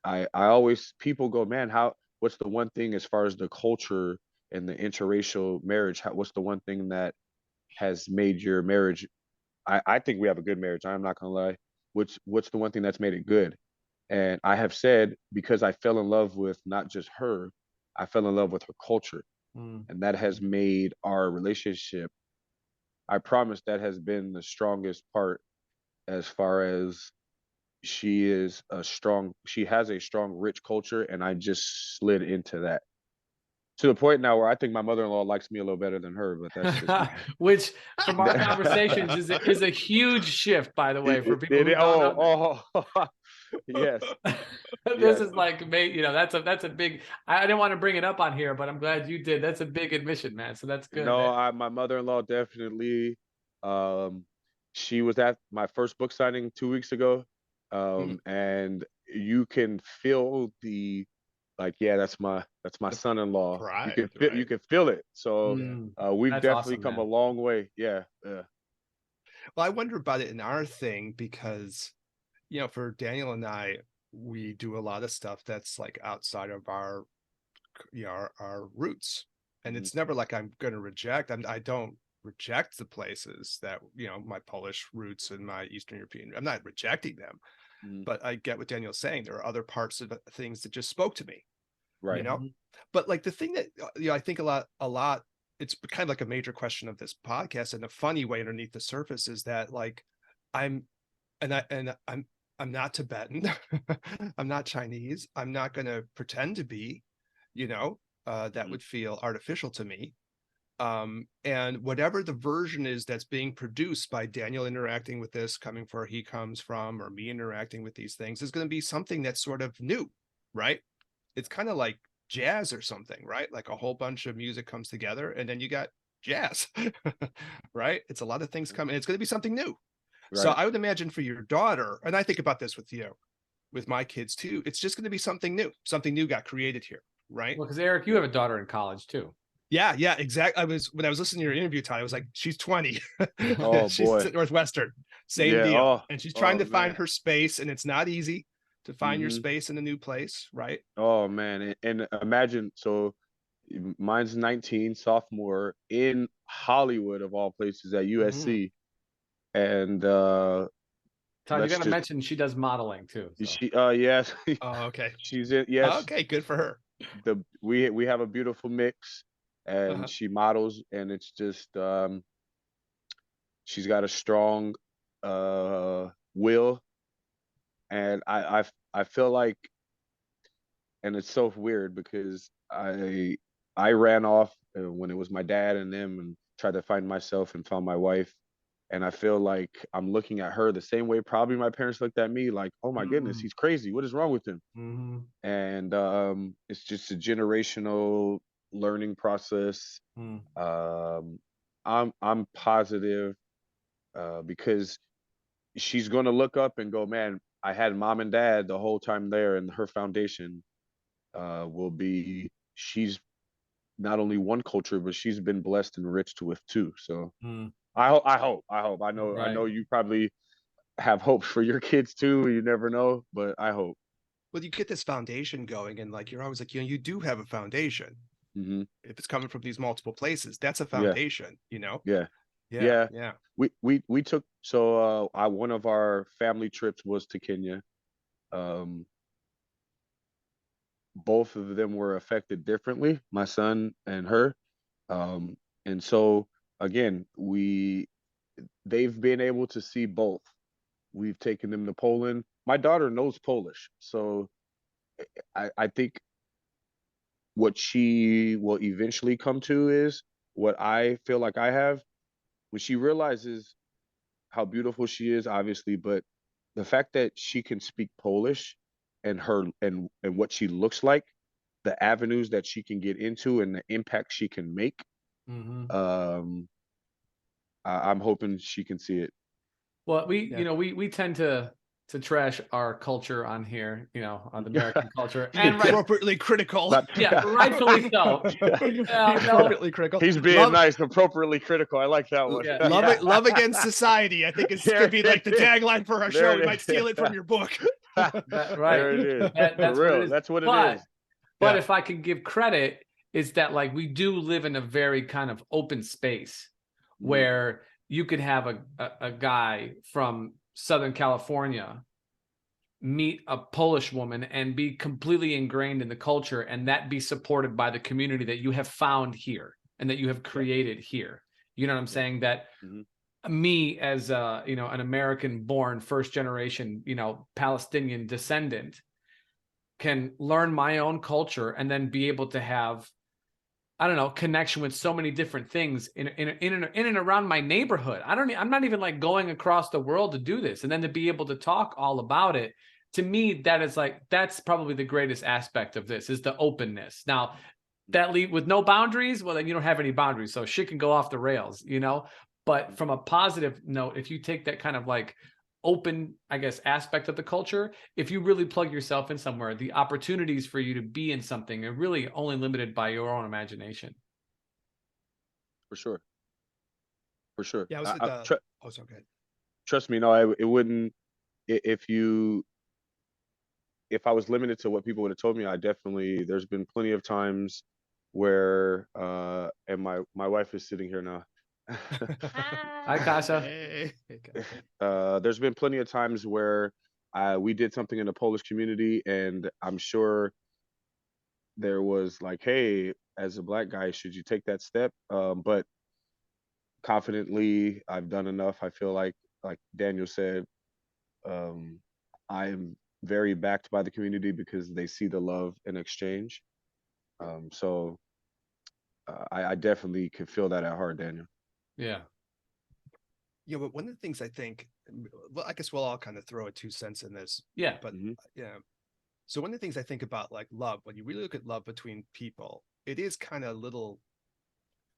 I always, people go, man, what's the one thing as far as the culture and the interracial marriage, what's the one thing that has made your marriage? I think we have a good marriage, I'm not gonna lie. What's the one thing that's made it good? And I have said, because I fell in love with not just her, I fell in love with her culture. And that has made our relationship, I promise, that has been the strongest part, as far as she has a strong, rich culture, and I just slid into that. To the point now where I think my mother-in-law likes me a little better than her, but that's just which, from our conversations, is a huge shift, by the way, for people who don't know. Yes. This is like, that's a big, I didn't want to bring it up on here, but I'm glad you did. That's a big admission, man. So that's good. No, my mother-in-law definitely, she was at my first book signing 2 weeks ago. And you can feel the, like, yeah, that's my son-in-law. Pride, you can feel it. So we've definitely awesome, come man. a long way. Yeah. Well, I wonder about it in our thing because, for Daniel and I, we do a lot of stuff that's like outside of our roots, and it's never like I'm going to reject. I don't reject the places that, my Polish roots and my Eastern European. I'm not rejecting them, but I get what Daniel's saying. There are other parts of things that just spoke to me, Right. But like the thing that I think a lot. It's kind of like a major question of this podcast, and a funny way underneath the surface is that, like, I'm not Tibetan. I'm not Chinese. I'm not going to pretend to be, that would feel artificial to me. And whatever the version is that's being produced by Daniel interacting with this, coming where he comes from, or me interacting with these things, is going to be something that's sort of new, right? It's kind of like jazz or something, right? Like a whole bunch of music comes together and then you got jazz, right? It's a lot of things coming. It's going to be something new. So Right. I would imagine for your daughter, and I think about this with you, with my kids too, it's just going to be something new. Something new got created here, right? Well, because Eric, you have a daughter in college too. Yeah, yeah, exactly. When I was listening to your interview, Todd, I was like, she's 20. Oh She's boy. at Northwestern. Same Yeah. deal. Oh. And she's trying Oh to find man. her space, and it's not easy to find your Hmm. space in a new place, right? Oh man. And imagine, so mine's 19, sophomore in Hollywood of all places at Mhm. USC, and Todd, you let's got to just mention she does modeling too. So. she yes, Oh, okay. she's in, yes, Okay, good for her. we have a beautiful mix, and Uh-huh. she models, and it's just she's got a strong will, and I feel like, and it's so weird because I ran off when it was my dad and them, and tried to find myself and found my wife, and I feel like I'm looking at her the same way probably my parents looked at me, like, oh my goodness, Mm. he's crazy, what is wrong with him? Mhm. And it's just a generational learning process. Mm. um I'm positive, because she's going to look up and go, man, I had mom and dad the whole time there, and her foundation will be, she's not only one culture, but she's been blessed and enriched with too. So Mm. I Right. know you probably have hopes for your kids too. You never know, but I hope. Well, you get this foundation going, and like you're always like, you do have a foundation. Hmm. If it's coming from these multiple places, that's a Yeah, foundation, you know? yeah, Yeah, yeah. yeah. We took, so I one of our family trips was to Kenya. Um, both of them were affected differently, my son and her. Um, and so again, they've been able to see both. We've taken them to Poland. My daughter knows Polish, so I think what she will eventually come to is what I feel like I have, when she realizes how beautiful she is, obviously, but the fact that she can speak Polish, and her and what she looks like, the avenues that she can get into, and the impact she can make. Mhm. Um, I'm hoping she can see it. Well, Yeah. we tend to trash our culture on here, on the American culture, Be and right, appropriately critical. Not, yeah, rightfully so. Be No, appropriately critical. he's being Love, nice, appropriately critical. I like that one. yeah, love yeah. it. Love against society, I think is There could be like it the is. tagline for our show. There We it might steal it is. from your book. That right. There it is. For That's what it real. is. That's what it But is. but Yeah. if I could give credit, is that like we do live in a very kind of open space Mhm. where you could have a guy from Southern California meet a Polish woman and be completely ingrained in the culture, and that be supported by the community that you have found here and that you have Yeah. created here. You know what I'm Yeah. saying? That Mhm. me as an American born first generation, Palestinian descendant can learn my own culture and then be able to have, I don't know, connection with so many different things in and around my neighborhood. I'm not even like going across the world to do this, and then to be able to talk all about it. To me, that's probably the greatest aspect of this, is the openness. Now, that lead with no boundaries, well, then you don't have any boundaries, so shit can go off the rails. But from a positive note, if you take that kind of like open, I guess, aspect of the culture, if you really plug yourself in somewhere, the opportunities for you to be in something are really only limited by your own imagination. For sure. For sure. Yeah, I was at oh, so good. Trust me, no, it wouldn't. If you, if I was limited to what people would have told me, I definitely. There's been plenty of times where, and my wife is sitting here now. Hi, Kasia. Hey. There's been plenty of times where we did something in the Polish community, and I'm sure there was like, hey, as a black guy, should you take that step? But confidently, I've done enough. I feel like Daniel said, um, I am very backed by the community because they see the love in exchange. So I definitely can feel that at heart, Daniel. Yeah. Yeah, but one of the things I think, well, I guess we'll all kind of throw a 2 cents in this. Yeah. But yeah. So one of the things I think about like love, when you really look at love between people, it is kind of a little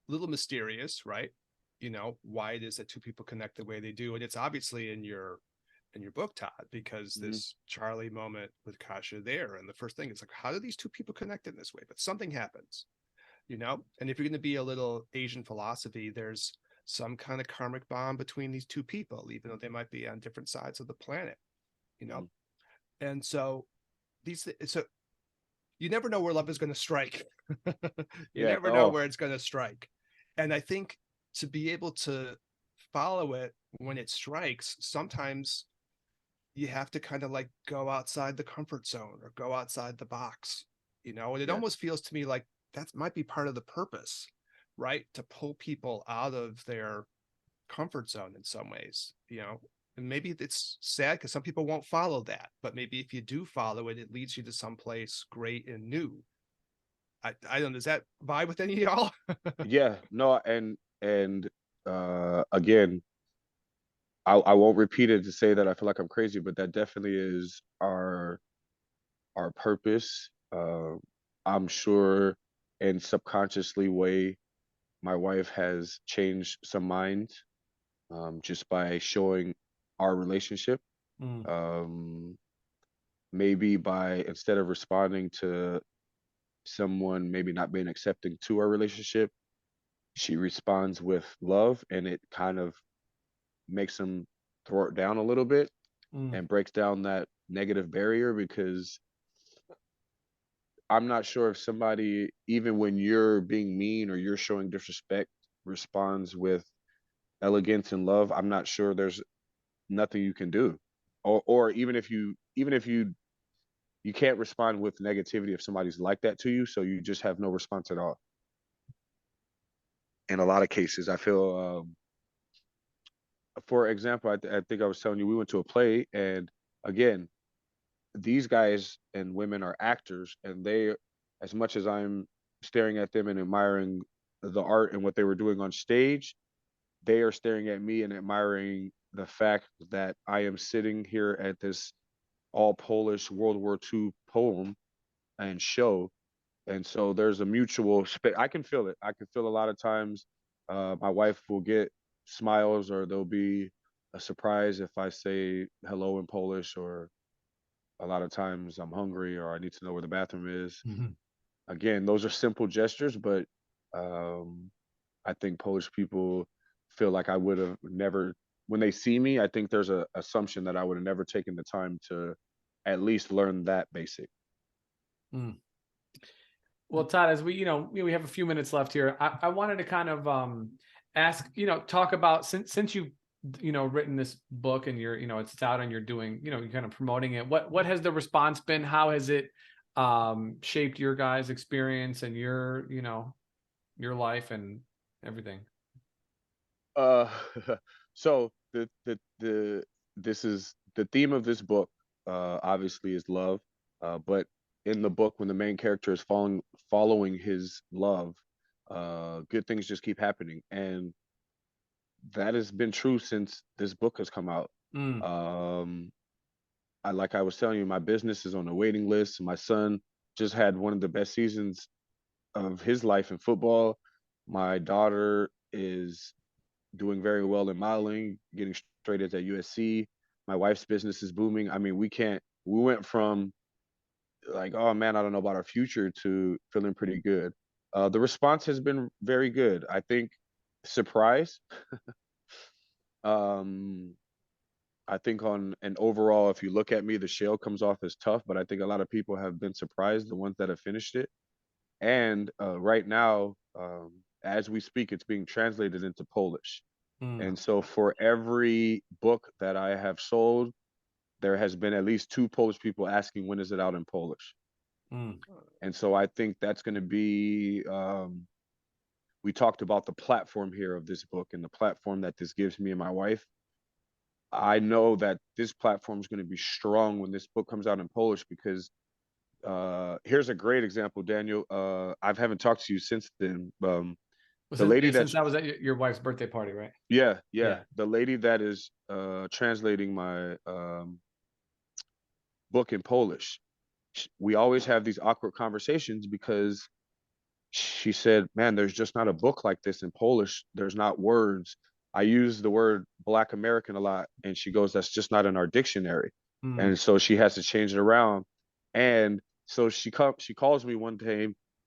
mysterious, right? You know, why it is that two people connect the way they do. And it's obviously in your book, Todd, because this Charlie moment with Kasia there. And the first thing is like, how do these two people connect in this way? But something happens, you know? And if you're going to be a little Asian philosophy, there's some kind of karmic bond between these two people, even though they might be on different sides of the planet, you know? And so you never know where love is going to strike. You never know where it's going to strike. And I think to be able to follow it when it strikes, sometimes you have to kind of like go outside the comfort zone or go outside the box, you know? And it almost feels to me like that might be part of the purpose, right? To pull people out of their comfort zone in some ways, you know? And maybe it's sad because some people won't follow that, but maybe if you do follow it, it leads you to someplace great and new. I don't know, does that vibe with any of y'all? Yeah, no, and again, I won't repeat it to say that I feel like I'm crazy, but that definitely is our purpose. I'm sure in subconsciously way my wife has changed some minds just by showing our relationship. Um, maybe by instead of responding to someone maybe not being accepting to our relationship, she responds with love, and it kind of makes them throw it down a little bit and breaks down that negative barrier, because I'm not sure if somebody, even when you're being mean or you're showing disrespect, responds with elegance and love. I'm not sure there's nothing you can do. Or even if you can't respond with negativity if somebody's like that to you, so you just have no response at all. In a lot of cases, I feel for example, I think I was telling you we went to a play, and again, these guys and women are actors, and they, as much as I'm staring at them and admiring the art and what they were doing on stage, they are staring at me and admiring the fact that I am sitting here at this all Polish World War II poem and show. And so there's a mutual I can feel it. I can feel a lot of times my wife will get smiles, or there'll be a surprise if I say hello in Polish, or a lot of times I'm hungry or I need to know where the bathroom is. Again, those are simple gestures, but I think Polish people feel like I would have never, when they see me, I think there's a assumption that I would have never taken the time to at least learn that basic. Well, Todd, as we have a few minutes left here, I wanted to kind of ask, talk about since you written this book and you're, it's out and you're doing, you're kind of promoting it. What has the response been? How has it shaped your guys' experience and your life and everything? So this is the theme of this book, obviously is love. But in the book, when the main character is following his love, good things just keep happening. And that has been true since this book has come out. Like I was telling you, my business is on the waiting list. My son just had one of the best seasons of his life in football. My daughter is doing very well in modeling, getting straight A's at USC. My wife's business is booming. I mean, we went from like, oh man, I don't know about our future, to feeling pretty good. The response has been very good. I think surprise. I think on an overall, if you look at me, the shell comes off as tough, but I think a lot of people have been surprised, the ones that have finished it. And right now, as we speak, it's being translated into Polish. And so for every book that I have sold, there has been at least 2 Polish people asking, when is it out in Polish? And so I think that's going to be, we talked about the platform here of this book and the platform that this gives me and my wife. I know that this platform is going to be strong when this book comes out in Polish, because here's a great example, Daniel. I haven't talked to you since then. The lady since that was at your wife's birthday party, right? yeah. Yeah. The lady that is translating my book in Polish. We always have these awkward conversations because she said, "Man, there's just not a book like this in Polish. There's not words. I use the word Black American a lot," and she goes, "That's just not in our dictionary." And so she has to change it around. And so she calls me one day,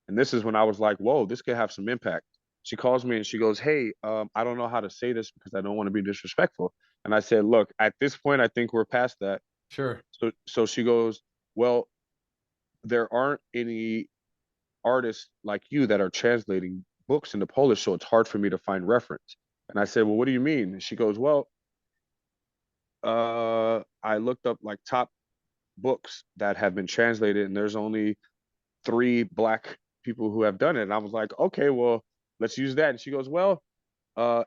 and this is when I was like, "Whoa, this could have some impact." She calls me and she goes, "Hey, I don't know how to say this because I don't want to be disrespectful." And I said, "Look, at this point, I think we're past that." Sure. So she goes, "Well, there aren't any artists like you that are translating books into Polish, so it's hard for me to find reference." And I said, "Well, what do you mean?" And she goes, "Well, I looked up like top books that have been translated, and there's only 3 Black people who have done it." And I was like, "Okay, well, let's use that." And she goes, "Well,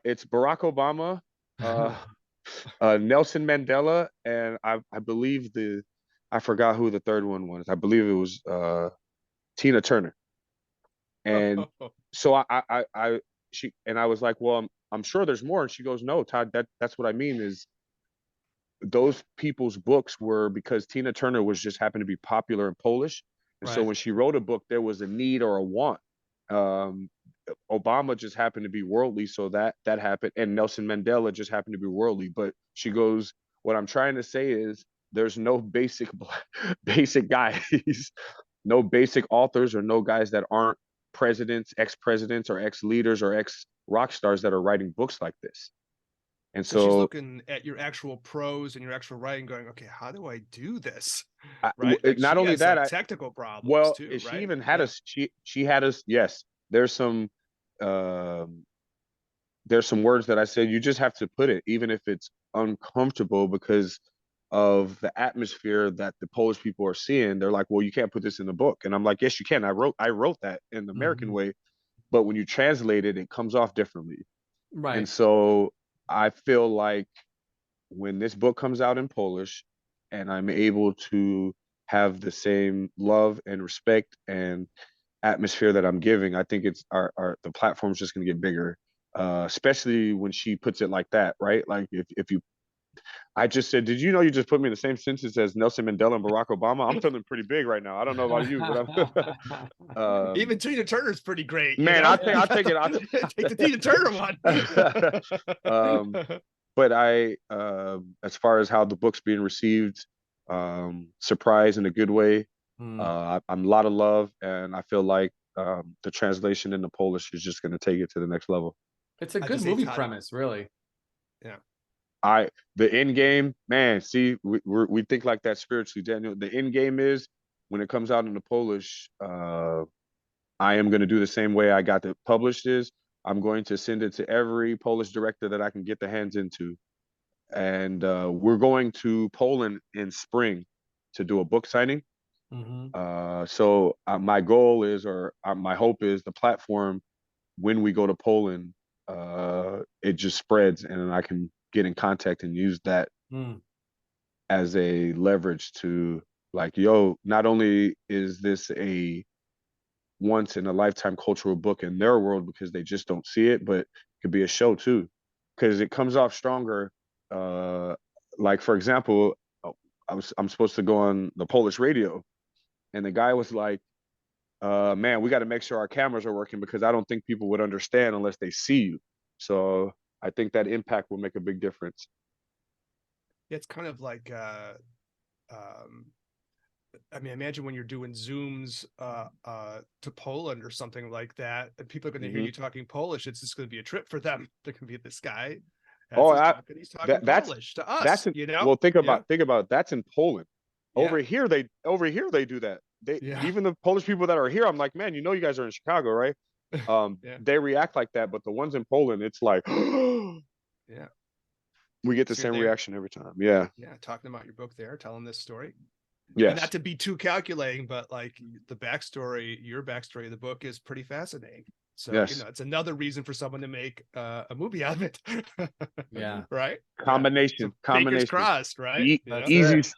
it's Barack Obama, uh, Nelson Mandela, and I believe I forgot who the third one was. I believe it was Tina Turner." And so I was like, "Well, I'm sure there's more." And she goes, "No, Todd, that's what I mean is those people's books were because Tina Turner was just happened to be popular in Polish. And so Right. when she wrote a book, there was a need or a want. Um, Obama just happened to be worldly, so that happened. And Nelson Mandela just happened to be worldly." But she goes, "What I'm trying to say is there's no basic guys, no basic authors or no guys that aren't presidents, ex-presidents or ex-leaders or ex-rock stars that are writing books like this." And So she's so looking at your actual prose and your actual writing, going, "Okay, how do I do this?" Right? Like not she only has that, like technical problems well, too, she right? even had us. She had us. Yes, um, there's some words that I said you just have to put it, even if it's uncomfortable, because of the atmosphere that the Polish people are seeing. They're like, "Well, you can't put this in the book," and I'm like, "Yes, you can. I wrote that in the American way, but when you translate it, it comes off differently." And Right. so I feel like when this book comes out in Polish and I'm able to have the same love and respect and atmosphere that I'm giving, I think it's the platform's just going to get bigger. Especially when she puts it like that, right? Like if you, I just said, "Did you know you just put me in the same sentence as Nelson Mandela and Barack Obama?" I'm feeling pretty big right now. I don't know about you, but I'm, Even Tina Turner's pretty great, you man, know. I'll take it. Take the Tina Turner um, one. but as far as how the book's being received, surprise in a good way. I'm a lot of love, and I feel like the translation into Polish is just going to take it to the next level. It's a I good just say movie Todd. premise, really. Yeah. The end game, man. See, we think like that spiritually, Daniel. The end game is when it comes out into Polish. I am going to do the same way I got it published. Is I'm going to send it to every Polish director that I can get the hands into, and we're going to Poland in spring to do a book signing. So my goal is, or my hope is, the platform when we go to Poland, it just spreads, and I can get in contact and use that as a leverage to like, yo, not only is this a once in a lifetime cultural book in their world because they just don't see it, but it could be a show too, because it comes off stronger. Like for example, I'm supposed to go on the Polish radio, and the guy was like, "Man, we got to make sure our cameras are working because I don't think people would understand unless they see you." So I think that impact will make a big difference. It's kind of like um I mean, imagine when you're doing Zooms to Poland or something like that, and people are going to hear you talking Polish. It's just going to be a trip for them. They're going to be this guy. Oh, He's talking Polish to us, in, you know? well, Yeah. think about that's in Poland. Yeah. Over here they do that. They Yeah. even the Polish people that are here, I'm like, "Man, you know you guys are in Chicago, right?" Yeah. They react like that, but the ones in Poland, it's like Yeah. we get the So you're same there. reaction every time. Yeah. Yeah. Talking about your book there, telling this story. And Yes. not to be too calculating, but like the backstory, your backstory of the book is pretty fascinating. So, Yes. it's another reason for someone to make a movie out of it. Yeah. Right. Combination. So fingers Combination. crossed, right?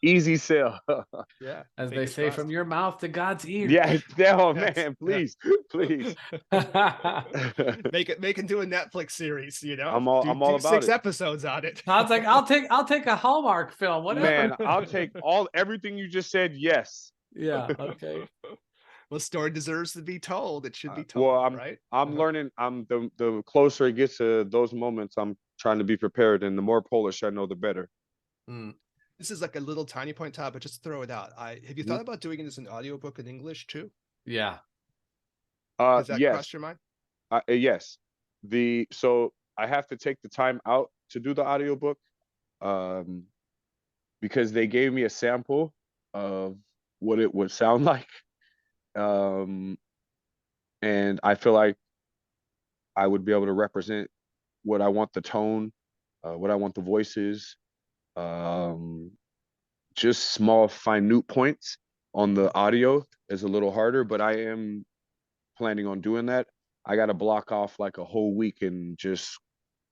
Easy sell. Yeah. As they Fingers say, crossed. from your mouth to God's ear. Yeah. Oh Yes, man, please, please. Make it do a Netflix series, I'm all do about 6 it. episodes on it. Todd's like, I'll take a Hallmark film, whatever. Man, I'll take everything you just said. Yes. Yeah. Okay. Well, story deserves to be told. It should be Well, told, right? I'm learning. I'm the closer it gets to those moments, I'm trying to be prepared, and the more Polish I know, the better. This is like a little tiny point, Todd, but just throw it out. Have you thought about doing it as an audiobook in English too? Yeah. Has that Yes. crossed your mind? Yes. So I have to take the time out to do the audiobook, because they gave me a sample of what it would sound like. And I feel like I would be able to represent what I want the tone, what I want the voices, just small minute points on the audio is a little harder, but I am planning on doing that. I got to block off like a whole week and just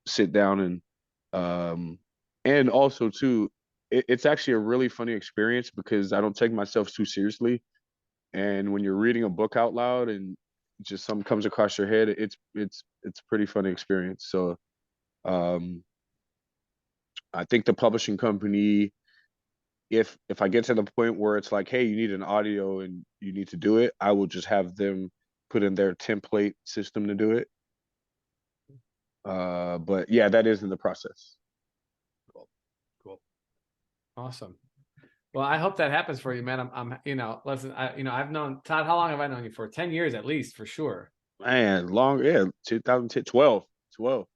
sit down and also too, it's actually a really funny experience because I don't take myself too seriously. And when you're reading a book out loud and just something comes across your head, it's a pretty funny experience. So um, I think the publishing company, if I get to the point where it's like, hey, you need an audio and you need to do it, I will just have them put in their template system to do it. But yeah, that is in the process. Cool. Awesome. Well, I hope that happens for you, man. I'm listen, I've known Todd. How long have I known you for? 10 years at least, for sure. Man, long, yeah, 2010, 12.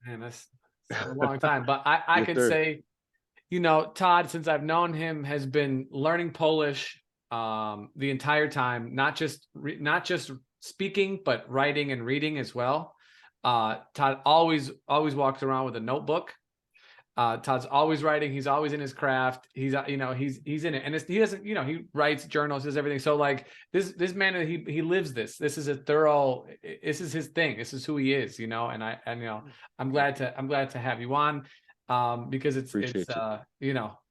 Man, that's a long time. But I Yes, could sir. say, Todd, since I've known him, has been learning Polish the entire time, not just speaking, but writing and reading as well. Todd always walks around with a notebook. Todd's always writing. He's always in his craft. He's he's in it, and he doesn't, he writes journals, does everything. So like this man, he lives this. This is this is his thing. This is who he is, and I'm glad to have you on, because Appreciate I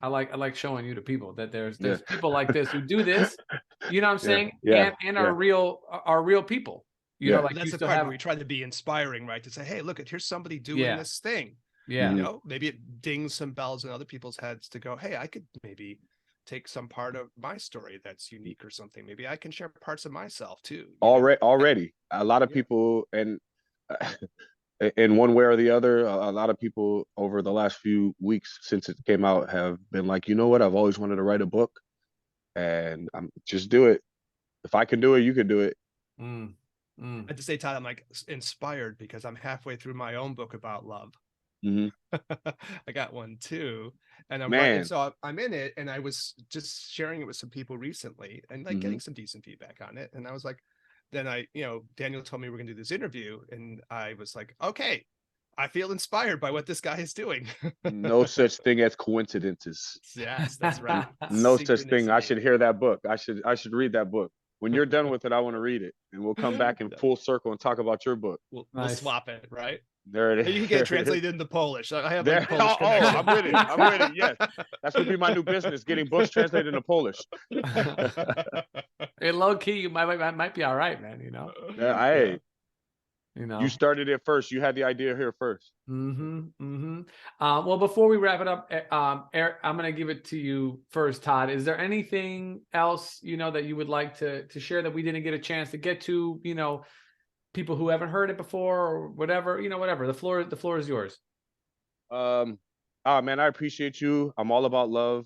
like showing you to people that there's people like this who do this, you know what I'm saying, yeah, and are real people. Like that's you the still part have. where we try to be inspiring, right? To say, hey, look, here's somebody doing this thing. Yeah. Maybe it dings some bells in other people's heads to go, hey, I could maybe take some part of my story that's unique or something. Maybe I can share parts of myself too. Already, a lot of people, and in one way or the other, a lot of people over the last few weeks since it came out have been like, you know what, I've always wanted to write a book, and I'm just do it. If I can do it, you can do it. I have to say, Todd, I'm like inspired because I'm halfway through my own book about love. I got one too, and I'm writing, so I'm in it, and I was just sharing it with some people recently, and like getting some decent feedback on it. And I was like, then Daniel told me we're gonna do this interview, and I was like, okay, I feel inspired by what this guy is doing. No such thing as coincidences. Yes, that's right. No such thing. I should hear that book. I should read that book. When you're done with it, I want to read it, and we'll come back in full circle and talk about your book. We'll swap it, right? There it is. You can get translated into Polish. I have like Polish. I'm with it. I'm with it. Yes, that's gonna be my new business: getting books translated into Polish. Hey, low key, you might be all right, man. Hey, you started it first. You had the idea here first. Well, before we wrap it up, Eric, I'm gonna give it to you first, Todd. Is there anything else that you would like to share that we didn't get a chance to get to? People who haven't heard it before, or whatever, whatever. The floor is yours. Man, I appreciate you. I'm all about love.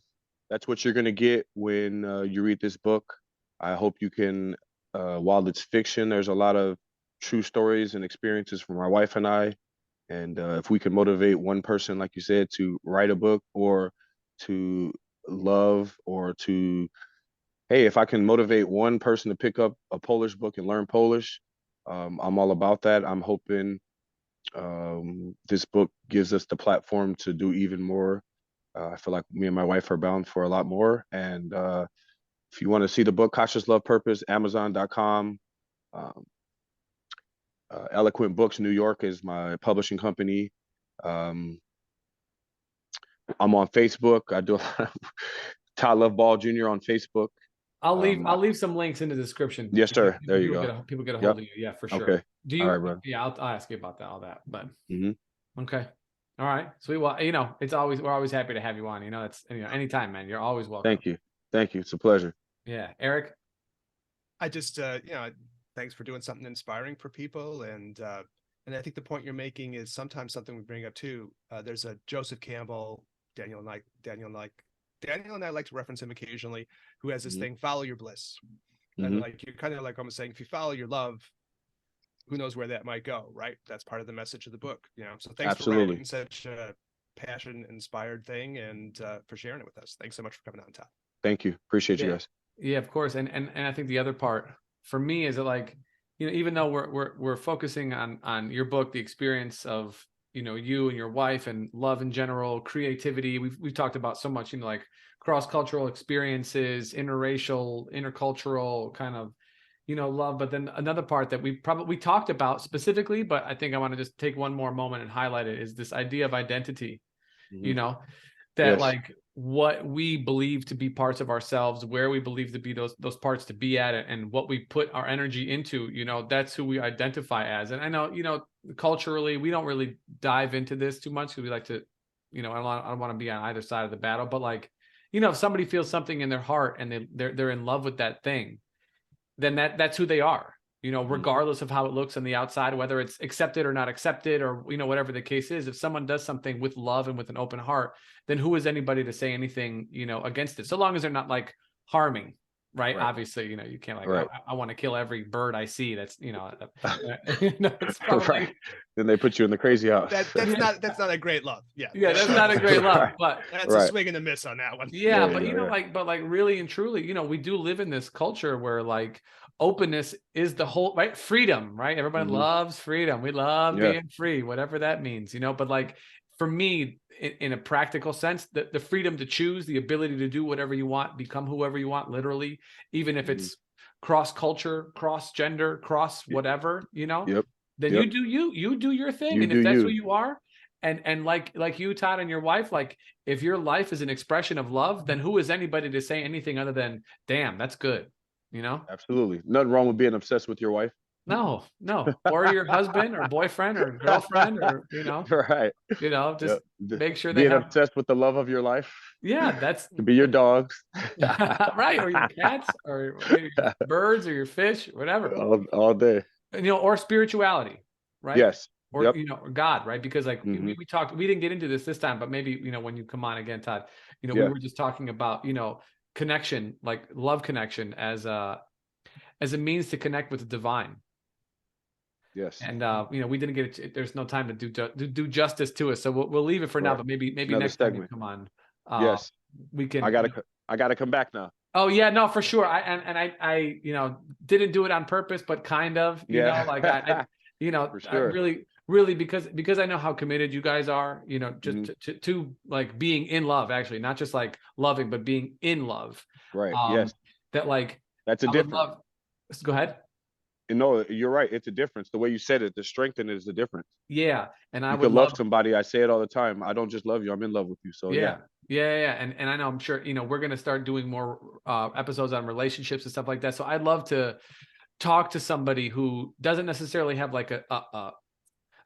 That's what you're gonna get when you read this book. I hope you can, while it's fiction, there's a lot of true stories and experiences from my wife and I. And if we can motivate one person, like you said, to write a book or to love, or to, hey, if I can motivate one person to pick up a Polish book and learn Polish, I'm all about that. I'm hoping this book gives us the platform to do even more. I feel like me and my wife are bound for a lot more. And if you want to see the book, Kasia's Love Purpose, Amazon.com. Eloquent Books New York is my publishing company. I'm on Facebook. I do a lot of Todd Love Ball Jr. on Facebook. I'll leave some links in the description. Yes, sir. There you go. People get a Yep. hold of you. Yeah, for sure. Okay. Do you? All right, bro. Yeah, I'll ask you about that, all that. But Mm-hmm. okay. All right. Sweet. Well, you know, we're always happy to have you on. You know, it's, you know, anytime, man. You're always welcome. Thank you. Thank you. It's a pleasure. Yeah. Eric? I just you know, thanks for doing something inspiring for people. And I think the point you're making is sometimes something we bring up too. There's a Joseph Campbell, Daniel and I like to reference him occasionally, who has this thing, follow your bliss. And like, you're kind of like almost saying, if you follow your love, who knows where that might go, right? That's part of the message of the book, you know. So thanks for writing such a passion inspired thing, and for sharing it with us. Thanks so much for coming on, Todd. Thank you. Appreciate you guys. Yeah, of course. And I think the other part for me is that, like, you know, even though we're focusing on your book, the experience of, you know, you and your wife and love in general, creativity, we've talked about so much, you know, like cross-cultural experiences, interracial, intercultural kind of, you know, love. But then another part that we talked about specifically, but I think I want to just take one more moment and highlight it, is this idea of identity, you know, that like what we believe to be parts of ourselves, where we believe to be those parts to be at, and what we put our energy into, you know, that's who we identify as. And I know, you know, culturally, we don't really dive into this too much because we like to, you know, I don't want to be on either side of the battle, but like, you know, if somebody feels something in their heart and they're in love with that thing, then that's who they are, you know, regardless of how it looks on the outside, whether it's accepted or not accepted, or, you know, whatever the case is. If someone does something with love and with an open heart, then who is anybody to say anything, you know, against it? So long as they're not like harming, right? Obviously, you know, you can't like, I want to kill every bird I see. That's, you know, it's probably, Then they put you in the crazy house. That's not a great love. Yeah, that's not a great love, but that's a swing and a miss on that one. Yeah, but you know, like, but like really and truly, you know, we do live in this culture where like openness is the whole, right? Freedom, right? Everybody loves freedom. We love being free, whatever that means, you know. But like for me, in a practical sense, the freedom to choose, the ability to do whatever you want, become whoever you want, literally, even if it's cross culture, cross gender, cross whatever, you know, then you do your thing. And if that's who you are, and like you, Todd, and your wife, like if your life is an expression of love, then who is anybody to say anything other than, damn, that's good, you know? Absolutely. Nothing wrong with being obsessed with your wife. No, or your husband or boyfriend or girlfriend, or, you know, you know, just make sure they being obsessed with the love of your life. Yeah, that's to be your dogs. Right, or your cats, or your birds, or your fish, whatever. All day. And, you know, or spirituality, right? Yes. Or, you know, or God, right? Because like we talked, we didn't get into this time, but maybe, you know, when you come on again, Todd, you know, we were just talking about, you know, connection, like love connection as a means to connect with the divine. Yes. And you know, we didn't get it. There's no time to do justice to it, so we'll leave it for now. But maybe another next segment. time you come on, yes, we can. I gotta come back now. Oh yeah, no, for sure. I you know, didn't do it on purpose, but kind of, you know, like I you know, for sure. I really because I know how committed you guys are, you know, just to like being in love, actually, not just like loving, but being in love. Right. Yes. That like that's a difference. Go ahead. No, you're right. It's a difference. The way you said it, the strength in it is the difference. Yeah, and I would love somebody. I say it all the time. I don't just love you. I'm in love with you. So yeah. And I know, I'm sure, you know, we're gonna start doing more episodes on relationships and stuff like that. So I'd love to talk to somebody who doesn't necessarily have like a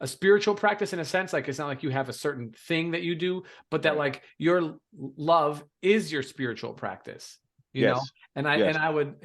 spiritual practice in a sense. Like it's not like you have a certain thing that you do, but that like your love is your spiritual practice. You know, and I would,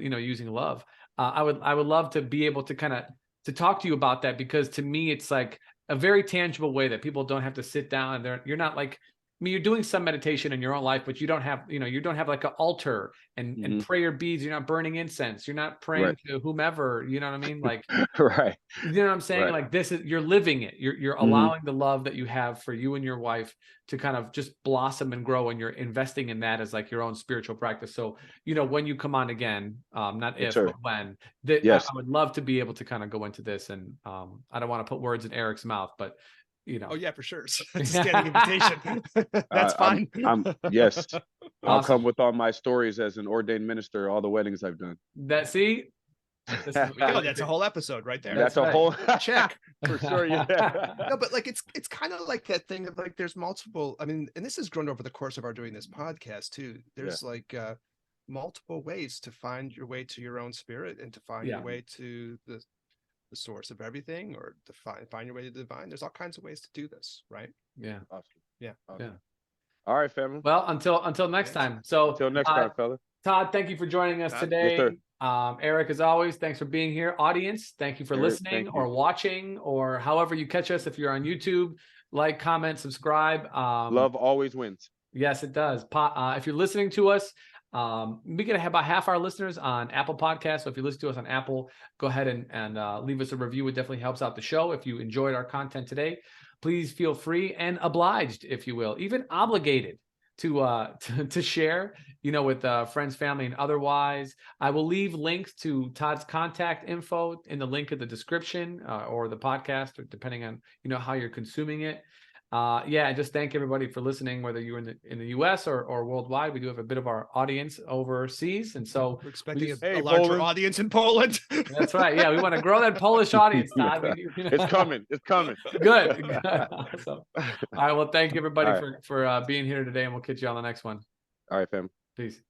you know, using love. I would love to be able to kind of to talk to you about that, because to me it's like a very tangible way that people don't have to sit down and you're not like, I mean, you're doing some meditation in your own life, but you don't have, you know, you don't have like an altar and prayer beads. You're not burning incense. You're not praying to whomever, you know what I mean? Like, right. You know what I'm saying? Like this is, you're living it. You're allowing the love that you have for you and your wife to kind of just blossom and grow. And you're investing in that as like your own spiritual practice. So, you know, when you come on again, not if, but when, I would love to be able to kind of go into this. And I don't want to put words in Eric's mouth, but you know. Oh yeah, for sure. It's a standing invitation. That's fine. Yes. I'll come with all my stories as an ordained minister, all the weddings I've done. See, That's a whole episode right there. That's a whole check for sure. Yeah. No, but like it's kind of like that thing of like there's multiple. I mean, and this has grown over the course of our doing this podcast too. There's like multiple ways to find your way to your own spirit and to find your way to the source of everything, or to find your way to the divine. There's all kinds of ways to do this, right? Yeah. Awesome. Yeah. Awesome. Yeah. All right, family. Well, until next time. So until next time, fella. Todd, thank you for joining us today. Yes, Eric, as always, thanks for being here. Audience, thank you for listening or watching, or however you catch us. If you're on YouTube, like, comment, subscribe. Love always wins. Yes, it does. If you're listening to us, we get about half our listeners on Apple Podcasts. So if you listen to us on Apple, go ahead and leave us a review. It definitely helps out the show. If you enjoyed our content today, please feel free and obliged, if you will, even obligated to share, with friends, family, and otherwise. I will leave links to Todd's contact info in the link of the description or the podcast, or depending on how you're consuming it. Just thank everybody for listening, whether you're in the US or worldwide. We do have a bit of our audience overseas, and so we're expecting a larger audience in Poland. That's right. Yeah, we want to grow that Polish audience, Todd. It's coming. It's coming. Good. Awesome. All right. Well, thank you everybody for being here today, and we'll catch you on the next one. All right, fam. Peace.